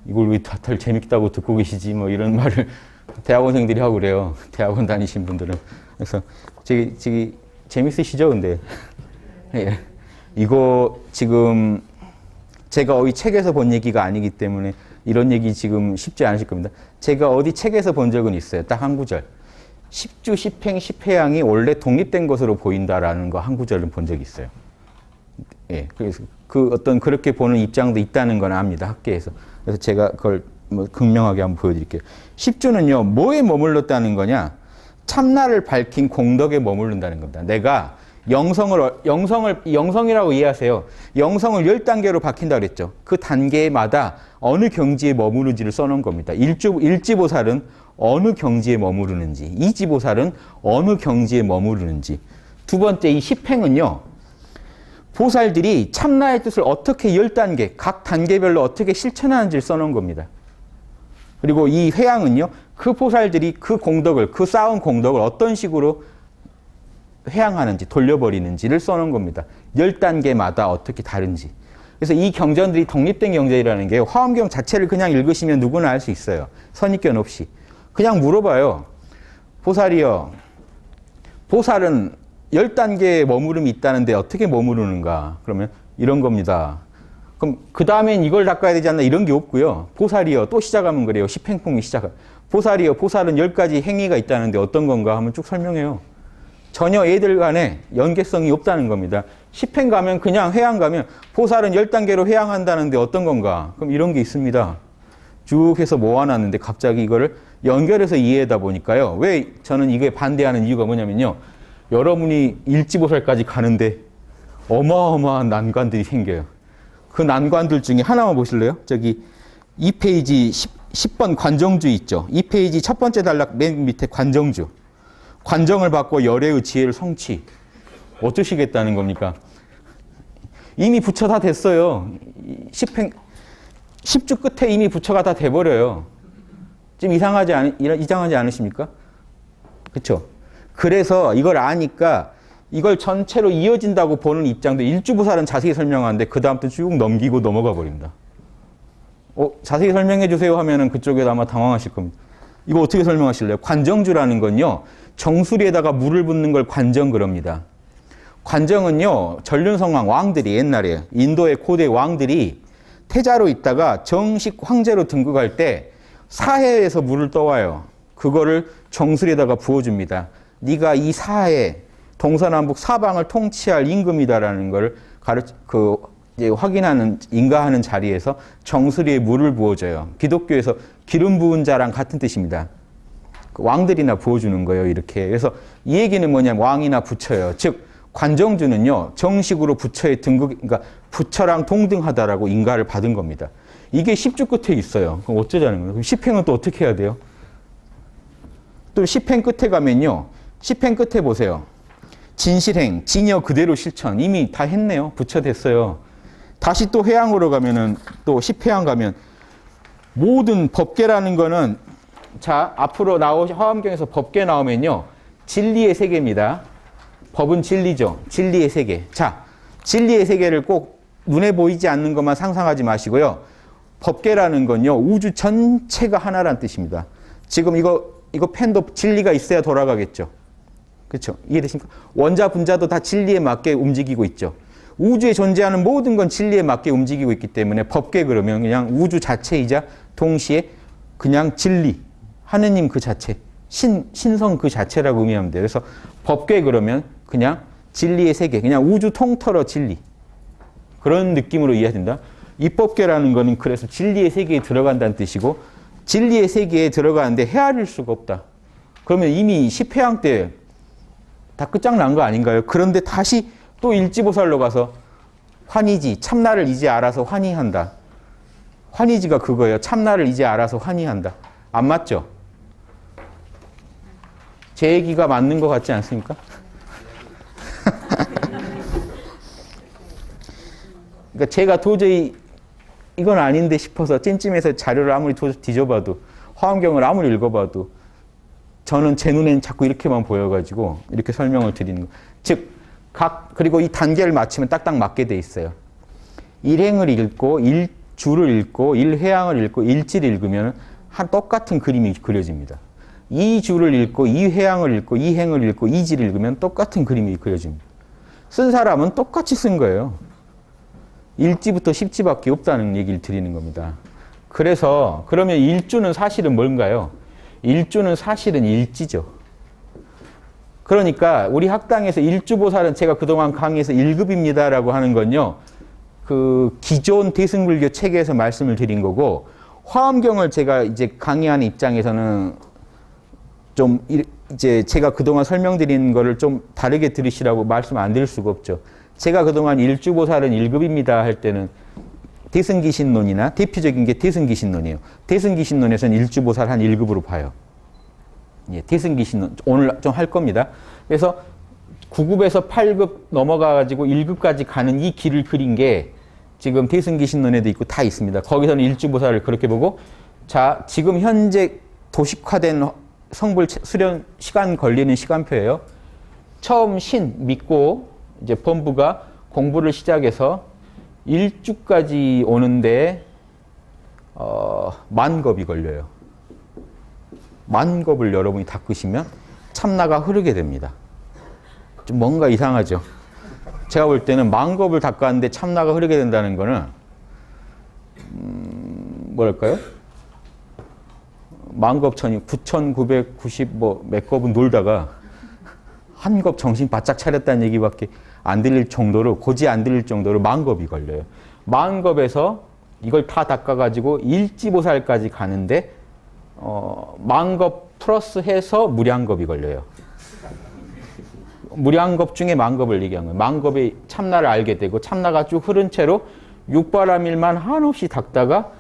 이걸 왜 다들 재밌다고 듣고 계시지? 뭐 이런 말을 대학원생들이 하고 그래요. 대학원 다니신 분들은. 그래서 재밌으시죠? 근데 예. 이거 지금 제가 어디 책에서 본 얘기가 아니기 때문에 이런 얘기 지금 쉽지 않으실 겁니다. 제가 어디 책에서 본 적은 있어요. 딱 한 구절. 10주, 10행, 10회양이 원래 독립된 것으로 보인다라는 거 한 구절은 본 적이 있어요. 예. 그래서 그렇게 보는 입장도 있다는 건 압니다. 학계에서. 그래서 제가 그걸 극명하게 한번 보여드릴게요. 10주는요, 뭐에 머물렀다는 거냐? 참나를 밝힌 공덕에 머무른다는 겁니다. 내가 영성이라고 이해하세요. 영성을 10단계로 박힌다 그랬죠. 그 단계마다 어느 경지에 머무르는지를 써놓은 겁니다. 일지보살은 어느 경지에 머무르는지, 이지보살은 어느 경지에 머무르는지. 두 번째, 이 십행은요, 보살들이 참나의 뜻을 어떻게 10단계, 각 단계별로 어떻게 실천하는지를 써놓은 겁니다. 그리고 이 회양은요, 그 보살들이 그 공덕을, 그 쌓은 공덕을 어떤 식으로 회양하는지, 돌려버리는지를 써놓은 겁니다. 10단계마다 어떻게 다른지. 그래서 이 경전들이 독립된 경전이라는 게 화엄경 자체를 그냥 읽으시면 누구나 알 수 있어요. 선입견 없이. 그냥 물어봐요. 보살이요. 보살은 10단계의 머무름이 있다는데 어떻게 머무르는가? 그러면 이런 겁니다. 그럼 그 다음엔 이걸 닦아야 되지 않나? 이런 게 없고요. 보살이요. 또 시작하면 그래요. 십행품이 시작하면. 보살이요. 보살은 10가지 행위가 있다는데 어떤 건가 하면 쭉 설명해요. 전혀 애들 간에 연계성이 없다는 겁니다. 10행 가면 그냥 회양 가면 보살은 10단계로 회양한다는데 어떤 건가? 그럼 이런 게 있습니다. 쭉 해서 모아놨는데 갑자기 이거를 연결해서 이해하다 보니까요. 왜 저는 이거에 반대하는 이유가 뭐냐면요. 여러분이 일지보살까지 가는데 어마어마한 난관들이 생겨요. 그 난관들 중에 하나만 보실래요? 저기 2페이지 10번 관정주 있죠. 2페이지 첫 번째 단락 맨 밑에 관정주. 관정을 받고 열애의 지혜를 성취. 어쩌시겠다는 겁니까? 이미 부처 다 됐어요. 10주 끝에 이미 부처가 다 돼버려요. 좀 이상하지 않으십니까? 그렇죠? 그래서 이걸 아니까 이걸 전체로 이어진다고 보는 입장도 일주보살은 자세히 설명하는데 그 다음부터 쭉 넘기고 넘어가 버립니다. 자세히 설명해 주세요 하면은 그쪽에도 아마 당황하실 겁니다. 이거 어떻게 설명하실래요? 관정주라는 건요, 정수리에다가 물을 붓는 걸 관정 그럽니다. 관정은요, 전륜성왕 왕들이 옛날에 인도의 고대 왕들이 태자로 있다가 정식 황제로 등극할 때 사해에서 물을 떠와요. 그거를 정수리에다가 부어줍니다. 네가 이 사해에 동서남북 사방을 통치할 임금이다라는 걸 이제 확인하는, 인가하는 자리에서 정수리에 물을 부어줘요. 기독교에서 기름 부은 자랑 같은 뜻입니다. 왕들이나 부어주는 거예요, 이렇게. 그래서 이 얘기는 뭐냐면 왕이나 부처예요. 즉, 관정주는요, 정식으로 부처의 등극, 그러니까 부처랑 동등하다라고 인가를 받은 겁니다. 이게 10주 끝에 있어요. 그럼 어쩌자는 거예요? 그럼 10행은 또 어떻게 해야 돼요? 또 10행 끝에 가면요, 10행 끝에 보세요. 진실행, 진여 그대로 실천. 이미 다 했네요. 부처 됐어요. 다시 또 회양으로 가면은, 또 10회양 가면, 모든 법계라는 거는, 자, 앞으로 화엄경에서 법계 나오면요, 진리의 세계입니다. 법은 진리죠. 진리의 세계. 자, 진리의 세계를 꼭 눈에 보이지 않는 것만 상상하지 마시고요. 법계라는 건요, 우주 전체가 하나란 뜻입니다. 지금 이거 펜도 진리가 있어야 돌아가겠죠. 그렇죠? 이해되십니까? 원자, 분자도 다 진리에 맞게 움직이고 있죠. 우주에 존재하는 모든 건 진리에 맞게 움직이고 있기 때문에 법계 그러면 그냥 우주 자체이자 동시에 그냥 진리, 하느님 그 자체, 신성 그 자체라고 의미하면 돼요. 그래서 법계 그러면 그냥 진리의 세계, 그냥 우주 통틀어 진리. 그런 느낌으로 이해해야 된다. 입법계라는 거는 그래서 진리의 세계에 들어간다는 뜻이고, 진리의 세계에 들어가는데 헤아릴 수가 없다. 그러면 이미 10회양 때 다 끝장난 거 아닌가요? 그런데 다시 또 일지보살로 가서 환희지, 참나를 이제 알아서 환희한다. 환희지가 그거예요. 참나를 이제 알아서 환희한다. 안 맞죠? 제 얘기가 맞는 것 같지 않습니까? 그러니까 제가 도저히 이건 아닌데 싶어서 찜찜해서 자료를 아무리 뒤져봐도, 화엄경을 아무리 읽어봐도 저는 제 눈엔 자꾸 이렇게만 보여가지고 이렇게 설명을 드리는 거. 즉, 그리고 이 단계를 맞추면 딱딱 맞게 돼 있어요. 일행을 읽고, 일주를 읽고, 일회양을 읽고, 일지를 읽으면 똑같은 그림이 그려집니다. 이 주를 읽고, 이 회양을 읽고, 이 행을 읽고, 이 지를 읽으면 똑같은 그림이 그려집니다. 쓴 사람은 똑같이 쓴 거예요. 1지부터 10지밖에 없다는 얘기를 드리는 겁니다. 그래서 그러면 일주는 사실은 뭔가요? 일주는 사실은 일지죠. 그러니까 우리 학당에서 일주보살은 제가 그동안 강의에서 1급입니다라고 하는 건요, 그 기존 대승불교 체계에서 말씀을 드린 거고, 화엄경을 제가 이제 강의하는 입장에서는 좀 이제 제가 그동안 설명드린 거를 좀 다르게 들으시라고 말씀 안 드릴 수가 없죠. 제가 그동안 일주보살은 1급입니다 할 때는 대승기신론이나 대표적인 게 대승기신론이에요. 대승기신론에서는 일주보살 한 1급으로 봐요. 예, 대승기신론 오늘 좀 할 겁니다. 그래서 9급에서 8급 넘어가가지고 1급까지 가는 이 길을 그린 게 지금 대승기신론에도 있고 다 있습니다. 거기서는 일주보살을 그렇게 보고, 자, 지금 현재 도식화된 성불 수련 시간 걸리는 시간표예요. 처음 신 믿고 이제 본부가 공부를 시작해서 일주까지 오는데 10,000겁이 걸려요. 10,000겁을 여러분이 닦으시면 참나가 흐르게 됩니다. 좀 뭔가 이상하죠? 제가 볼 때는 10,000겁을 닦았는데 참나가 흐르게 된다는 거는 뭐랄까요? 10,000겁 천이 9,990 몇 겁은 놀다가 한 겁 정신 바짝 차렸다는 얘기밖에 안 들릴 정도로, 고지 안 들릴 정도로 10,000겁이 걸려요. 10,000겁에서 이걸 다 닦아가지고 일지보살까지 가는데 10,000겁 플러스 해서 무량겁이 걸려요. 무량겁 중에 10,000겁을 얘기한 거예요. 10,000겁의 참나를 알게 되고, 참나가 쭉 흐른 채로 육바라밀만 한없이 닦다가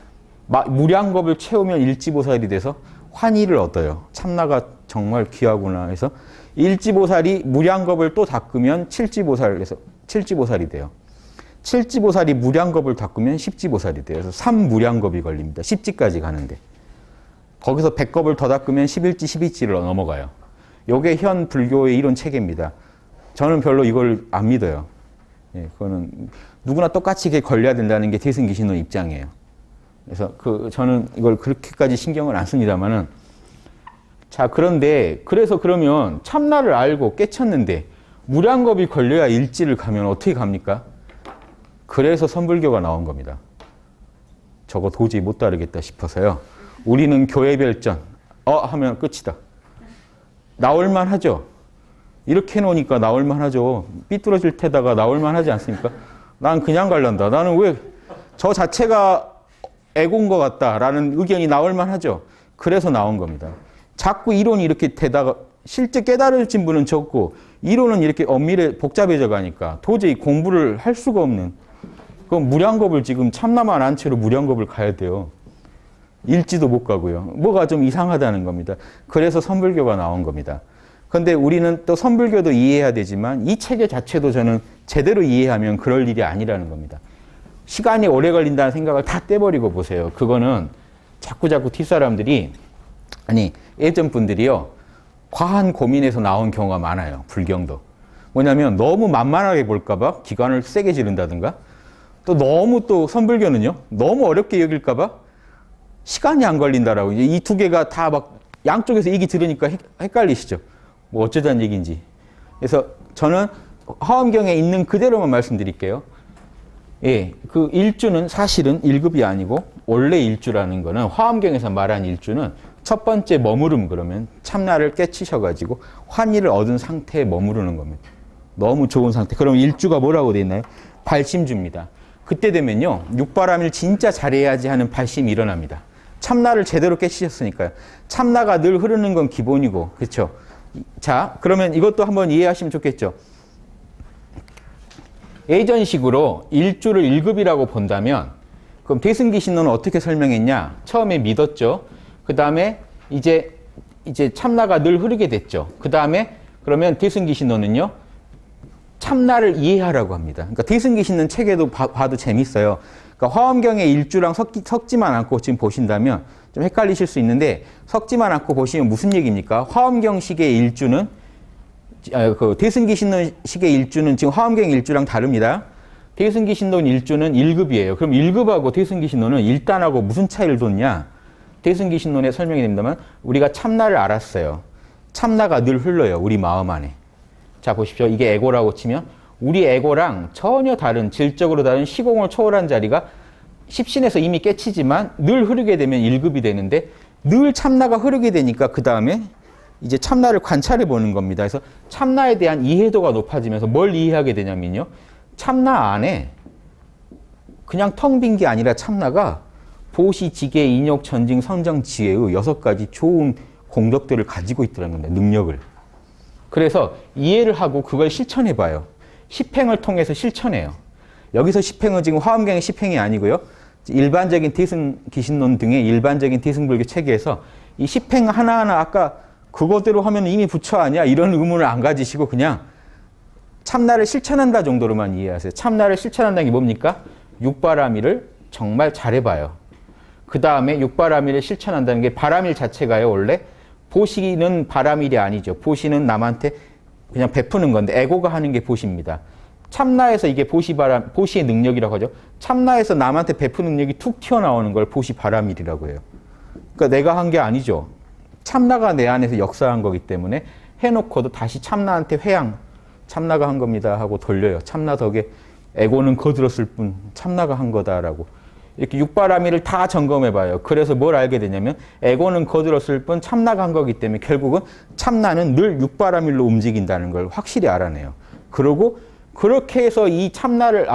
무량겁을 채우면 일지보살이 돼서 환희를 얻어요. 참나가 정말 귀하구나 해서 일지보살이 무량겁을 또 닦으면 칠지보살이 돼요. 칠지보살이 무량겁을 닦으면 십지보살이 돼요. 그래서 3무량겁이 걸립니다. 10지까지 가는데. 거기서 100겁을 더 닦으면 11지, 12지를 넘어가요. 요게 현 불교의 이론 체계입니다. 저는 별로 이걸 안 믿어요. 예, 그거는 누구나 똑같이 이게 걸려야 된다는 게 대승기신론 입장이에요. 그래서 저는 이걸 그렇게까지 신경을 안 씁니다만은, 자, 그런데 그래서 그러면 참나를 알고 깨쳤는데 무량겁이 걸려야 일지를 가면 어떻게 갑니까? 그래서 선불교가 나온 겁니다. 저거 도저히 못 따르겠다 싶어서요. 우리는 교회별전 하면 끝이다. 나올만 하죠. 이렇게 해놓으니까 나올만 하죠. 삐뚤어질 테다가 나올만 하지 않습니까? 난 그냥 갈란다. 나는 왜 저 자체가 에고인 것 같다라는 의견이 나올만 하죠. 그래서 나온 겁니다. 자꾸 이론이 이렇게 되다가 실제 깨달으신 분은 적고 이론은 이렇게 엄밀해 복잡해져 가니까 도저히 공부를 할 수가 없는 그럼 무량겁을 지금 참나만 안 채로 무량겁을 가야 돼요. 읽지도 못 가고요. 뭐가 좀 이상하다는 겁니다. 그래서 선불교가 나온 겁니다. 그런데 우리는 또 선불교도 이해해야 되지만 이 체계 자체도 저는 제대로 이해하면 그럴 일이 아니라는 겁니다. 시간이 오래 걸린다는 생각을 다 떼버리고 보세요. 그거는 자꾸자꾸 뒷사람들이 아니 예전 분들이요. 과한 고민에서 나온 경우가 많아요. 불경도. 뭐냐면 너무 만만하게 볼까 봐 기관을 세게 지른다든가 또 너무 또 선불교는요. 너무 어렵게 여길까 봐 시간이 안 걸린다라고. 이 두 개가 다 막 양쪽에서 얘기 들으니까 헷갈리시죠. 뭐 어쩌자는 얘기인지. 그래서 저는 화엄경에 있는 그대로만 말씀드릴게요. 예, 그 일주는 사실은 1급이 아니고 원래 일주라는 거는 화엄경에서 말한 일주는 첫 번째 머무름 그러면 참나를 깨치셔가지고 환희를 얻은 상태에 머무르는 겁니다. 너무 좋은 상태. 그럼 일주가 뭐라고 돼 있나요? 발심주입니다. 그때 되면요. 육바람일 진짜 잘해야지 하는 발심이 일어납니다. 참나를 제대로 깨치셨으니까요. 참나가 늘 흐르는 건 기본이고 그렇죠. 자 그러면 이것도 한번 이해하시면 좋겠죠. 예전식으로 일주를 1급이라고 본다면 그럼 대승기신론은 어떻게 설명했냐? 처음에 믿었죠. 그 다음에 이제 참나가 늘 흐르게 됐죠. 그 다음에 그러면 대승기신론은요. 참나를 이해하라고 합니다. 그러니까 대승기신론 책에도 봐도 재밌어요. 그러니까 화엄경의 일주랑 섞지만 않고 지금 보신다면 좀 헷갈리실 수 있는데 섞지만 않고 보시면 무슨 얘기입니까? 화엄경식의 일주는 그 대승기신론식의 일주는 지금 화엄경 일주랑 다릅니다. 대승기신론 일주는 1급이에요. 그럼 1급하고 대승기신론은 1단하고 무슨 차이를 뒀냐? 대승기신론에 설명이 됩니다만 우리가 참나를 알았어요. 참나가 늘 흘러요. 우리 마음 안에. 자 보십시오. 이게 에고라고 치면 우리 에고랑 전혀 다른 질적으로 다른 시공을 초월한 자리가 십신에서 이미 깨치지만 늘 흐르게 되면 1급이 되는데 늘 참나가 흐르게 되니까 그 다음에 이제 참나를 관찰해 보는 겁니다. 그래서 참나에 대한 이해도가 높아지면서 뭘 이해하게 되냐면요. 참나 안에 그냥 텅 빈 게 아니라 참나가 보시, 지계, 인욕, 전징, 성정, 지혜의 6가지 좋은 공덕들을 가지고 있더라는 겁니다. 능력을. 그래서 이해를 하고 그걸 실천해 봐요. 십행을 통해서 실천해요. 여기서 십행은 지금 화엄경의 십행이 아니고요. 일반적인 대승기신론 등의 일반적인 대승불교 체계에서 이 십행 하나하나 아까 그거대로 하면 이미 부처 아니야? 이런 의문을 안 가지시고 그냥 참나를 실천한다 정도로만 이해하세요. 참나를 실천한다는 게 뭡니까? 육바라밀을 정말 잘해봐요. 그 다음에 육바라밀을 실천한다는 게 바라밀 자체가요. 원래 보시는 바라밀이 아니죠. 보시는 남한테 그냥 베푸는 건데 에고가 하는 게 보시입니다. 참나에서 이게 보시의 능력이라고 하죠. 참나에서 남한테 베푸는 능력이 툭 튀어나오는 걸 보시 바라밀이라고 해요. 그러니까 내가 한 게 아니죠. 참나가 내 안에서 역사한 거기 때문에 해놓고도 다시 참나한테 회양, 참나가 한 겁니다 하고 돌려요. 참나 덕에 에고는 거들었을 뿐 참나가 한 거다라고. 이렇게 육바라밀을 다 점검해봐요. 그래서 뭘 알게 되냐면 에고는 거들었을 뿐 참나가 한 거기 때문에 결국은 참나는 늘 육바라밀로 움직인다는 걸 확실히 알아내요. 그리고 그렇게 해서 이 참나를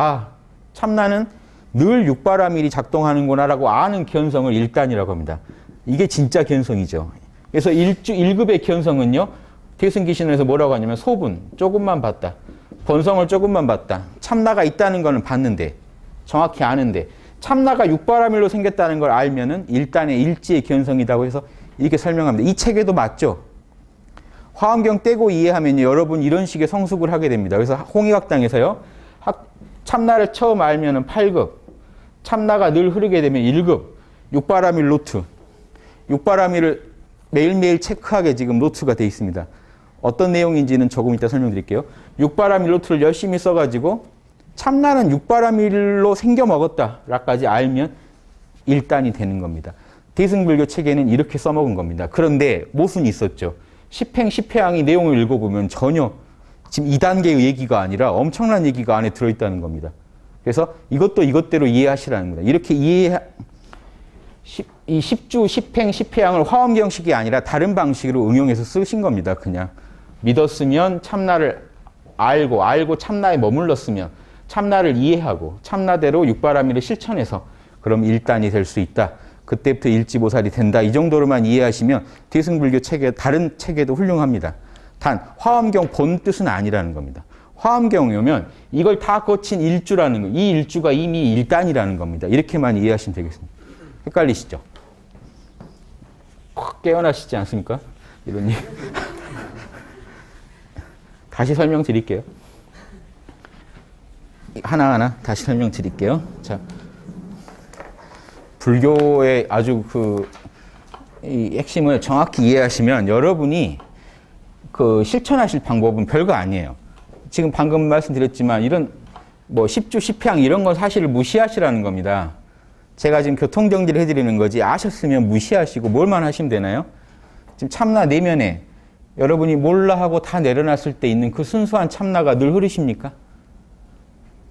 참나는 늘 육바라밀이 작동하는구나라고 아는 견성을 일단이라고 합니다. 이게 진짜 견성이죠. 그래서 1급의 견성은요. 대승기신론에서 뭐라고 하냐면 소분, 조금만 봤다. 본성을 조금만 봤다. 참나가 있다는 거는 봤는데 정확히 아는데 참나가 육바라밀로 생겼다는 걸 알면은 일단의 일지의 견성이라고 해서 이렇게 설명합니다. 이 책에도 맞죠? 화엄경 떼고 이해하면 여러분 이런 식의 성숙을 하게 됩니다. 그래서 홍익학당에서요. 참나를 처음 알면은 8급, 참나가 늘 흐르게 되면 1급, 육바라밀 노트. 육바라밀을 매일매일 체크하게 지금 노트가 되어 있습니다. 어떤 내용인지는 조금 이따 설명드릴게요. 육바라밀 노트를 열심히 써가지고 참나는 육바라밀로 생겨먹었다라까지 알면 1단이 되는 겁니다. 대승불교 체계는 이렇게 써먹은 겁니다. 그런데 모순이 있었죠. 십행, 십회항이 내용을 읽어보면 전혀 지금 2단계의 얘기가 아니라 엄청난 얘기가 안에 들어있다는 겁니다. 그래서 이것도 이것대로 이해하시라는 겁니다. 이렇게 이 십주, 십행, 십회항을 화엄경식이 아니라 다른 방식으로 응용해서 쓰신 겁니다. 그냥 믿었으면 참나를 알고 참나에 머물렀으면 참나를 이해하고 참나대로 육바라밀을 실천해서 그럼 일단이 될 수 있다. 그때부터 일지보살이 된다. 이 정도로만 이해하시면 대승불교 체계, 다른 체계도 훌륭합니다. 단 화엄경 본 뜻은 아니라는 겁니다. 화엄경에 오면 이걸 다 거친 일주라는 거, 이 일주가 이미 일단이라는 겁니다. 이렇게만 이해하시면 되겠습니다. 헷갈리시죠? 확 깨어나시지 않습니까? 이런 일. 다시 설명드릴게요. 하나하나 다시 설명드릴게요. 자, 불교의 아주 이 핵심을 정확히 이해하시면 여러분이 실천하실 방법은 별거 아니에요. 지금 방금 말씀드렸지만 이런 뭐 10주 10향 이런 건 사실을 무시하시라는 겁니다. 제가 지금 교통정리를 해드리는 거지 아셨으면 무시하시고 뭘만 하시면 되나요? 지금 참나 내면에 여러분이 몰라 하고 다 내려놨을 때 있는 그 순수한 참나가 늘 흐르십니까?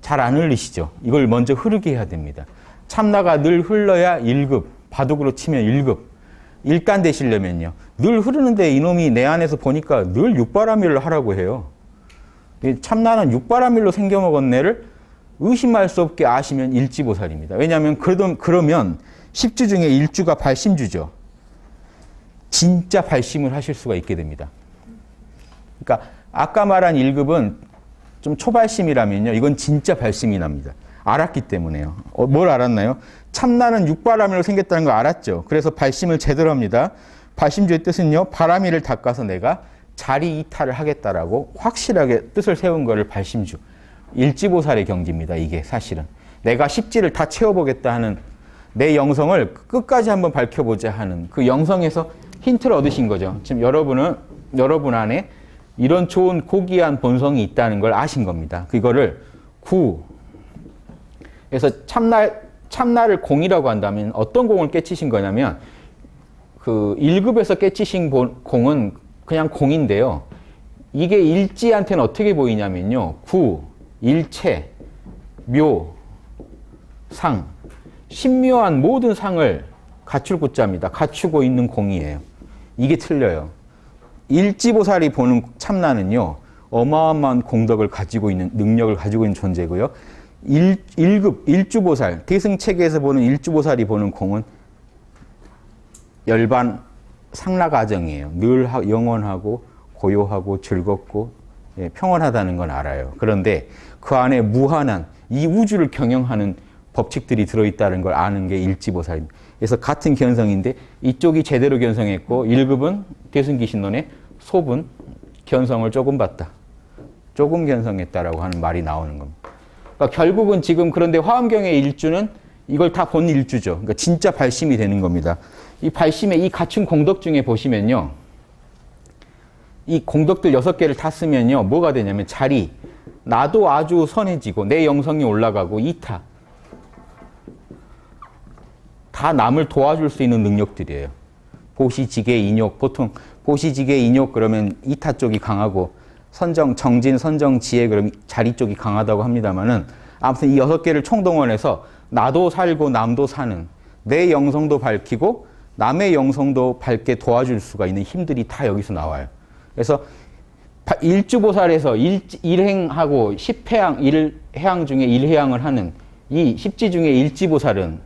잘 안 흐르시죠? 이걸 먼저 흐르게 해야 됩니다. 참나가 늘 흘러야 1급, 바둑으로 치면 1급. 일단 되시려면요. 늘 흐르는데 이놈이 내 안에서 보니까 늘 육바라밀로 하라고 해요. 참나는 육바라밀로 생겨먹었네를 의심할 수 없게 아시면 일지보살입니다. 왜냐하면 그러면 10주 중에 1주가 발심주죠. 진짜 발심을 하실 수가 있게 됩니다. 그러니까 아까 말한 1급은 좀 초발심이라면요. 이건 진짜 발심이 납니다. 알았기 때문에요. 뭘 알았나요? 참나는 육바라밀로 생겼다는 걸 알았죠. 그래서 발심을 제대로 합니다. 발심주의 뜻은요. 바라밀을 닦아서 내가 자리 이탈을 하겠다라고 확실하게 뜻을 세운 거를 발심주. 일지보살의 경지입니다. 이게 사실은. 내가 십지를 다 채워보겠다 하는 내 영성을 끝까지 한번 밝혀보자 하는 그 영성에서 힌트를 얻으신 거죠. 지금 여러분 안에 이런 좋은 고귀한 본성이 있다는 걸 아신 겁니다. 그거를 그래서 참나를 공이라고 한다면 어떤 공을 깨치신 거냐면 1급에서 깨치신 공은 그냥 공인데요. 이게 일지한테는 어떻게 보이냐면요. 일체, 묘, 상, 신묘한 모든 상을 갖출 구자입니다. 갖추고 있는 공이에요. 이게 틀려요. 일지보살이 보는 참나는요. 어마어마한 공덕을 가지고 있는 능력을 가지고 있는 존재고요. 1급 일주보살, 대승체계에서 보는 일주보살이 보는 공은 열반 상라가정이에요. 늘 영원하고 고요하고 즐겁고 평온하다는 건 알아요. 그런데 그 안에 무한한 이 우주를 경영하는 법칙들이 들어있다는 걸 아는 게 일지보살입니다. 그래서 같은 견성인데 이쪽이 제대로 견성했고 1급은 대승기신론의 소분 견성을 조금 봤다. 조금 견성했다라고 하는 말이 나오는 겁니다. 그러니까 결국은 지금 그런데 화엄경의 일주는 이걸 다 본 일주죠. 그러니까 진짜 발심이 되는 겁니다. 이 발심의 이 갖춘 공덕 중에 보시면요. 이 공덕들 6개를 다 쓰면요. 뭐가 되냐면 자리, 나도 아주 선해지고 내 영성이 올라가고 이타. 다 남을 도와줄 수 있는 능력들이에요. 보시지계, 인욕. 보통 보시지계, 인욕 그러면 이타 쪽이 강하고 정진, 선정, 지혜 그러면 자리 쪽이 강하다고 합니다만은 아무튼 이 6개를 총동원해서 나도 살고 남도 사는 내 영성도 밝히고 남의 영성도 밝게 도와줄 수가 있는 힘들이 다 여기서 나와요. 그래서 일주보살에서 1행하고 10회향, 1회향 중에 1회향을 하는 이 10지 중에 일지보살은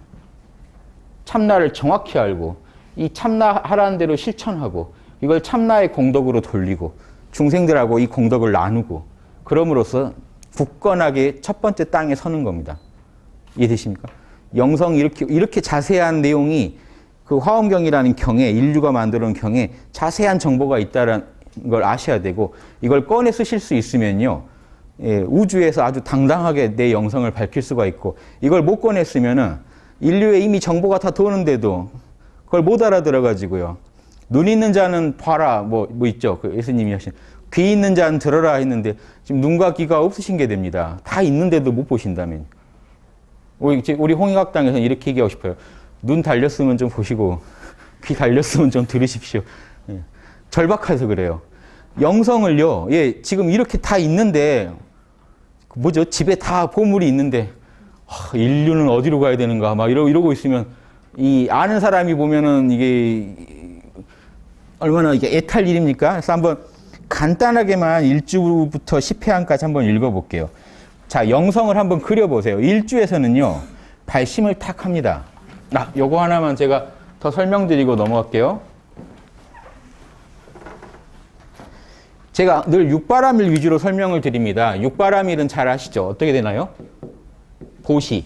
참나를 정확히 알고 이 참나 하라는 대로 실천하고 이걸 참나의 공덕으로 돌리고 중생들하고 이 공덕을 나누고 그럼으로써 굳건하게 첫 번째 땅에 서는 겁니다. 이해되십니까? 영성이 이렇게 자세한 내용이 그 화엄경이라는 경에 인류가 만들어 놓은 경에 자세한 정보가 있다는 걸 아셔야 되고 이걸 꺼내 쓰실 수 있으면요. 우주에서 아주 당당하게 내 영성을 밝힐 수가 있고 이걸 못 꺼냈으면은 인류에 이미 정보가 다 도는데도 그걸 못 알아들어가지고요. 눈 있는 자는 봐라, 뭐 있죠. 그 예수님이 하신. 귀 있는 자는 들어라 했는데 지금 눈과 귀가 없으신 게 됩니다. 다 있는데도 못 보신다면. 우리 홍익학당에서는 이렇게 얘기하고 싶어요. 눈 달렸으면 좀 보시고 귀 달렸으면 좀 들으십시오. 절박해서 그래요. 영성을요. 지금 이렇게 다 있는데 집에 다 보물이 있는데 인류는 어디로 가야 되는가 막 이러고 있으면 이 아는 사람이 보면은 이게 얼마나 이게 애탈 일입니까? 그래서 한번 간단하게만 1주부터 10회항까지 한번 읽어볼게요. 자, 영성을 한번 그려보세요. 1주에서는요, 발심을 탁 합니다. 요거 하나만 제가 더 설명드리고 넘어갈게요. 제가 늘 육바람일 위주로 설명을 드립니다. 육바람일은 잘 아시죠? 어떻게 되나요? 보시,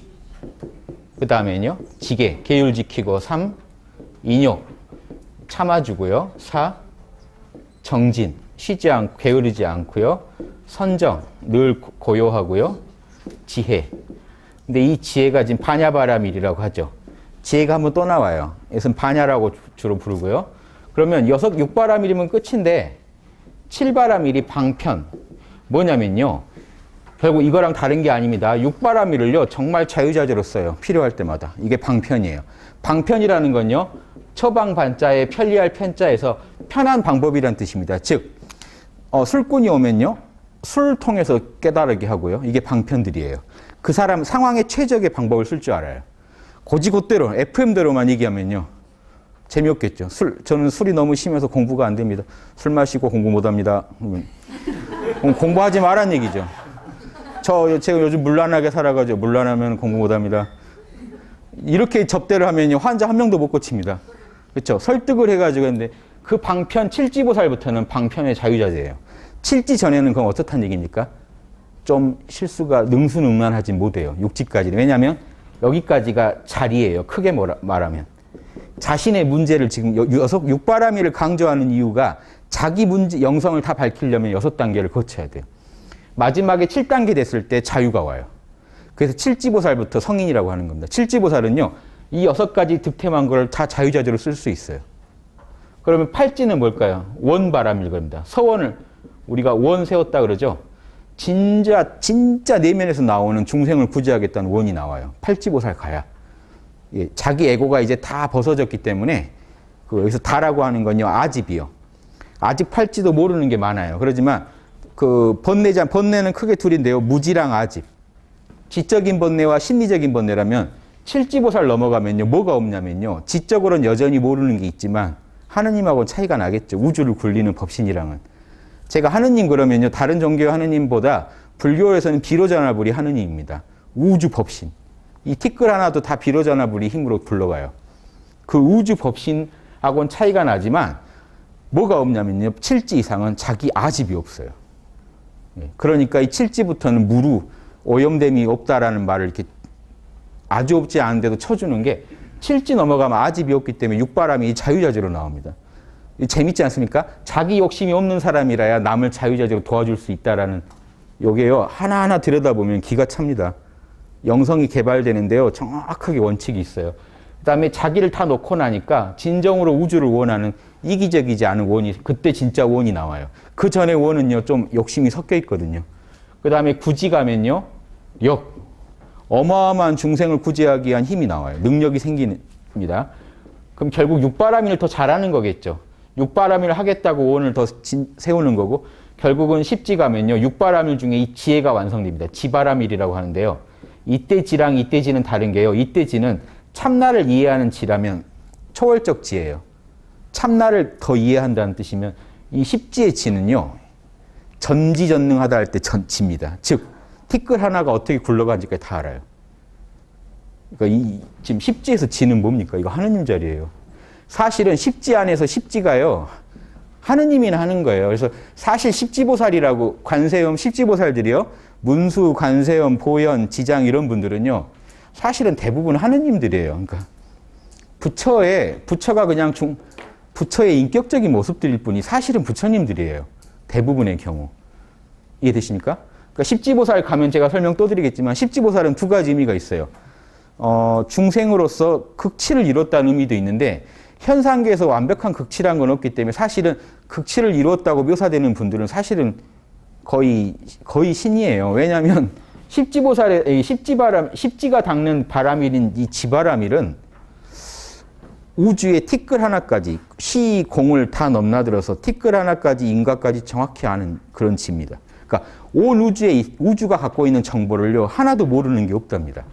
그 다음에는요, 지게, 계율 지키고, 3, 인욕, 참아주고요, 4, 정진, 쉬지 않고, 게으르지 않고요, 선정, 늘 고요하고요, 지혜. 근데 이 지혜가 지금 반야바람일이라고 하죠. 지혜가 한번 또 나와요. 이것은 반야라고 주로 부르고요. 그러면 육바람일이면 끝인데, 7바람일이 방편. 뭐냐면요, 결국 이거랑 다른 게 아닙니다. 육바람일을요, 정말 자유자재로 써요. 필요할 때마다. 이게 방편이에요. 방편이라는 건요, 처방 반자에 편리할 편자에서 편한 방법이란 뜻입니다. 즉, 술꾼이 오면요, 술을 통해서 깨달게 하고요. 이게 방편들이에요. 그 사람 상황에 최적의 방법을 쓸 줄 알아요. 고지고대로, FM대로만 얘기하면요, 재미없겠죠. 저는 술이 너무 심해서 공부가 안 됩니다. 술 마시고 공부 못 합니다. 공부하지 말란 얘기죠. 제가 요즘 문란하게 살아가지고 문란하면 공부 못 합니다. 이렇게 접대를 하면 환자 한 명도 못 고칩니다. 그렇죠? 설득을 해가지고 했는데 그 방편 7지보살부터는 방편의 자유자재예요. 7지 전에는 그건 어떻다는 얘기입니까? 좀 실수가 능수능란하지 못해요. 6지까지는. 왜냐하면 여기까지가 자리예요. 크게 말하면. 자신의 문제를 지금 육바라밀을 강조하는 이유가 자기 문제, 영성을 다 밝히려면 6단계를 거쳐야 돼요. 마지막에 7단계 됐을 때 자유가 와요. 그래서 7지보살부터 성인이라고 하는 겁니다. 7지보살은요, 이 6가지 득템한 걸 다 자유자재로 쓸 수 있어요. 그러면 8지는 뭘까요? 원바람일 겁니다. 서원을 우리가 원 세웠다 그러죠? 진짜 내면에서 나오는 중생을 구제하겠다는 원이 나와요. 8지보살 가야. 예, 자기 에고가 이제 다 벗어졌기 때문에 여기서 다라고 하는 건요, 아집이요. 아직 8지도 모르는 게 많아요. 그러지만 번뇌는 크게 둘인데요. 무지랑 아집. 지적인 번뇌와 심리적인 번뇌라면 7지보살 넘어가면요, 뭐가 없냐면요, 지적으로는 여전히 모르는 게 있지만 하느님하고는 차이가 나겠죠. 우주를 굴리는 법신이랑은. 제가 하느님 그러면요, 다른 종교의 하느님보다 불교에서는 비로자나불이 하느님입니다. 우주 법신. 이 티끌 하나도 다 비로자나불이 힘으로 굴러가요. 그 우주 법신하고는 차이가 나지만 뭐가 없냐면요, 7지 이상은 자기 아집이 없어요. 그러니까 이 7지부터는 무루, 오염됨이 없다라는 말을 이렇게 아주 없지 않은데도 쳐주는 게 7지 넘어가면 아집이 없기 때문에 육바람이 자유자재로 나옵니다. 재밌지 않습니까? 자기 욕심이 없는 사람이라야 남을 자유자재로 도와줄 수 있다라는, 요게요, 하나하나 들여다보면 기가 찹니다. 영성이 개발되는데요, 정확하게 원칙이 있어요. 그 다음에 자기를 다 놓고 나니까 진정으로 우주를 원하는 이기적이지 않은 원이, 그때 진짜 원이 나와요. 그 전에 원은요, 좀 욕심이 섞여 있거든요. 그 다음에 구지 가면요, 어마어마한 중생을 구제하기 위한 힘이 나와요. 능력이 생깁니다. 그럼 결국 육바라밀을 더 잘하는 거겠죠. 육바라밀을 하겠다고 원을 더 세우는 거고, 결국은 10지 가면요, 육바라밀 중에 이 지혜가 완성됩니다. 지바라밀이라고 하는데요. 이때 지랑 이때 지는 다른 게요, 이때 지는 참나를 이해하는 지라면 초월적 지예요. 참나를 더 이해한다는 뜻이면 이 10지의 지는요, 전지전능하다 할 때 전지입니다. 즉, 티끌 하나가 어떻게 굴러가는지까지 다 알아요. 그러니까 지금 10지에서 지는 뭡니까? 이거 하느님 자리예요. 사실은 10지 안에서 10지가요, 하느님이나 하는 거예요. 그래서 사실 10지보살이라고, 관세음 10지보살들이요, 문수, 관세음, 보현, 지장 이런 분들은요, 사실은 대부분 하느님들이에요. 그러니까 부처가 그냥 부처의 인격적인 모습들일 뿐이 사실은 부처님들이에요. 대부분의 경우. 이해되십니까? 그러니까 십지보살 가면 제가 설명 또 드리겠지만, 십지보살은 두 가지 의미가 있어요. 중생으로서 극치를 이뤘다는 의미도 있는데, 현상계에서 완벽한 극치란 건 없기 때문에 사실은 극치를 이뤘다고 묘사되는 분들은 사실은 거의 신이에요. 왜냐하면 십지가 닦는 바라밀인 이 지바라밀은 우주의 티끌 하나까지, 시공을 다 넘나들어서 티끌 하나까지 인과까지 정확히 아는 그런 지입니다. 그러니까 온 우주가 갖고 있는 정보를요, 하나도 모르는 게 없답니다.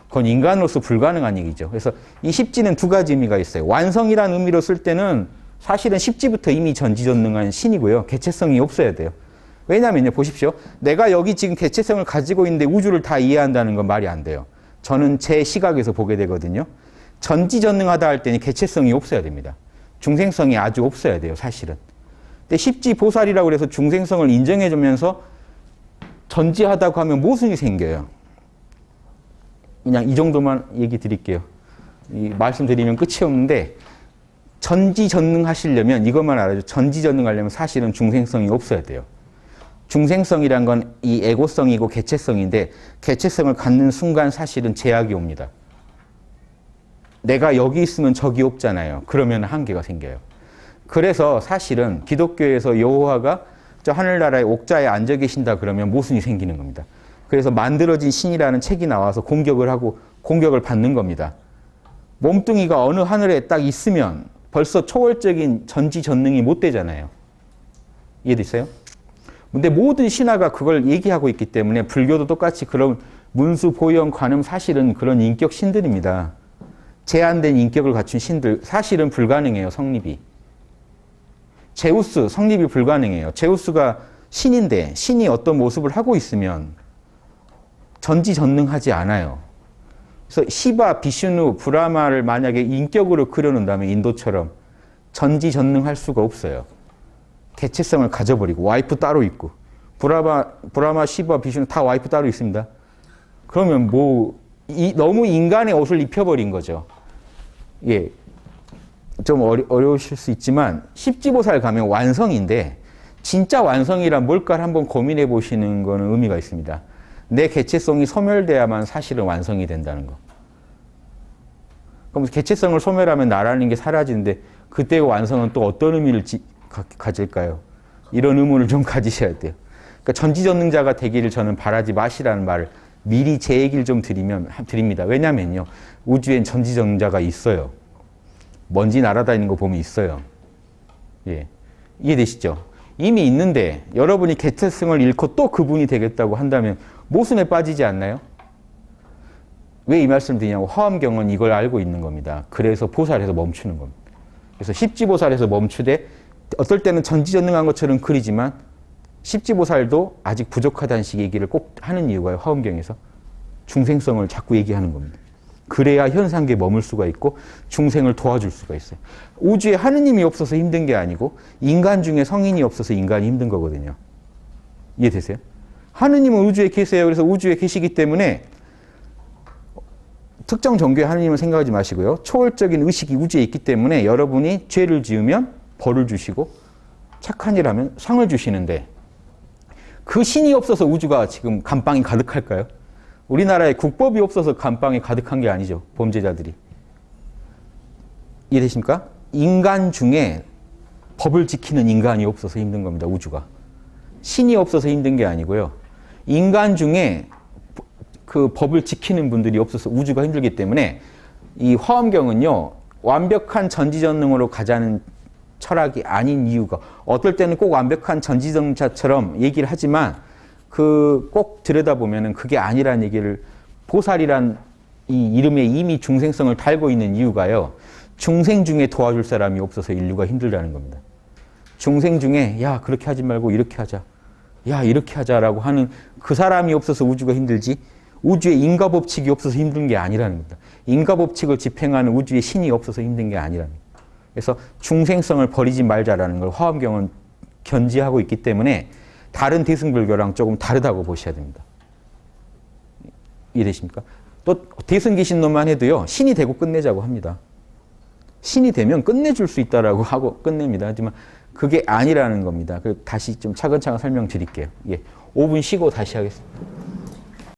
그건 인간으로서 불가능한 얘기죠. 그래서 이 십지는 두 가지 의미가 있어요. 완성이라는 의미로 쓸 때는 사실은 십지부터 이미 전지전능한 신이고요. 개체성이 없어야 돼요. 왜냐면요, 보십시오. 내가 여기 지금 개체성을 가지고 있는데 우주를 다 이해한다는 건 말이 안 돼요. 저는 제 시각에서 보게 되거든요. 전지전능하다 할 때는 개체성이 없어야 됩니다. 중생성이 아주 없어야 돼요, 사실은. 근데 십지보살이라고 해서 중생성을 인정해주면서 전지하다고 하면 모순이 생겨요. 그냥 이 정도만 얘기 드릴게요. 말씀드리면 끝이 없는데, 전지전능하시려면 이것만 알아줘. 전지전능하려면 사실은 중생성이 없어야 돼요. 중생성이란 건 이 에고성이고 개체성인데, 개체성을 갖는 순간 사실은 제약이 옵니다. 내가 여기 있으면 저기 없잖아요. 그러면 한계가 생겨요. 그래서 사실은 기독교에서 여호와가 저 하늘나라의 옥자에 앉아 계신다 그러면 모순이 생기는 겁니다. 그래서 만들어진 신이라는 책이 나와서 공격을 하고 공격을 받는 겁니다. 몸뚱이가 어느 하늘에 딱 있으면 벌써 초월적인 전지전능이 못 되잖아요. 이해됐어요? 근데 모든 신화가 그걸 얘기하고 있기 때문에 불교도 똑같이 그런 문수, 보영, 관음 사실은 그런 인격 신들입니다. 제한된 인격을 갖춘 신들 사실은 불가능해요. 성립이. 제우스 성립이 불가능해요. 제우스가 신인데 신이 어떤 모습을 하고 있으면 전지전능하지 않아요. 그래서 시바, 비슈누, 브라마를 만약에 인격으로 그려놓는다면 인도처럼 전지전능할 수가 없어요. 개체성을 가져버리고 와이프 따로 있고 브라마, 시바, 비슈누 다 와이프 따로 있습니다. 그러면 너무 인간의 옷을 입혀버린 거죠. 예, 좀 어려우실 수 있지만 십지보살 가면 완성인데 진짜 완성이란 뭘까 한번 고민해 보시는 거는 의미가 있습니다. 내 개체성이 소멸돼야만 사실은 완성이 된다는 거. 그럼 개체성을 소멸하면 나라는 게 사라지는데 그때의 완성은 또 어떤 의미를 가질까요? 이런 의문을 좀 가지셔야 돼요. 그러니까 전지전능자가 되기를 저는 바라지 마시라는 말을 미리 제 얘기를 좀 드립니다. 왜냐면요. 우주엔 전지전능자가 있어요. 먼지 날아다니는 거 보면 있어요. 예. 이해되시죠? 이미 있는데 여러분이 개체성을 잃고 또 그분이 되겠다고 한다면 모순에 빠지지 않나요? 왜 이 말씀을 드리냐고 화엄경은 이걸 알고 있는 겁니다. 그래서 보살에서 멈추는 겁니다. 그래서 십지보살에서 멈추되 어떨 때는 전지전능한 것처럼 그리지만 십지보살도 아직 부족하다는 식의 얘기를 꼭 하는 이유가 화엄경에서 중생성을 자꾸 얘기하는 겁니다. 그래야 현상계에 머물 수가 있고 중생을 도와줄 수가 있어요. 우주에 하느님이 없어서 힘든 게 아니고 인간 중에 성인이 없어서 인간이 힘든 거거든요. 이해되세요? 하느님은 우주에 계세요. 그래서 우주에 계시기 때문에 특정 종교의 하느님을 생각하지 마시고요. 초월적인 의식이 우주에 있기 때문에 여러분이 죄를 지으면 벌을 주시고 착한 일 하면 상을 주시는데 그 신이 없어서 우주가 지금 감방이 가득할까요? 우리나라에 국법이 없어서 감방이 가득한 게 아니죠. 범죄자들이. 이해되십니까? 인간 중에 법을 지키는 인간이 없어서 힘든 겁니다. 우주가. 신이 없어서 힘든 게 아니고요. 인간 중에 그 법을 지키는 분들이 없어서 우주가 힘들기 때문에 이 화엄경은요. 완벽한 전지전능으로 가자는 철학이 아닌 이유가 어떨 때는 꼭 완벽한 전지전능자처럼 얘기를 하지만 꼭 들여다보면은 그게 아니라는 얘기를 보살이란 이 이름에 이미 중생성을 달고 있는 이유가요. 중생 중에 도와줄 사람이 없어서 인류가 힘들다는 겁니다. 중생 중에 야 그렇게 하지 말고 이렇게 하자. 야 이렇게 하자라고 하는 그 사람이 없어서 우주가 힘들지 우주에 인과법칙이 없어서 힘든 게 아니라는 겁니다. 인과법칙을 집행하는 우주에 신이 없어서 힘든 게 아니라는 겁니다. 그래서 중생성을 버리지 말자라는 걸 화엄경은 견지하고 있기 때문에 다른 대승불교랑 조금 다르다고 보셔야 됩니다. 이해되십니까? 또 대승기신론만 해도요. 신이 되고 끝내자고 합니다. 신이 되면 끝내줄 수 있다라고 하고 끝냅니다. 하지만 그게 아니라는 겁니다. 다시 좀 차근차근 설명드릴게요. 예, 5분 쉬고 다시 하겠습니다.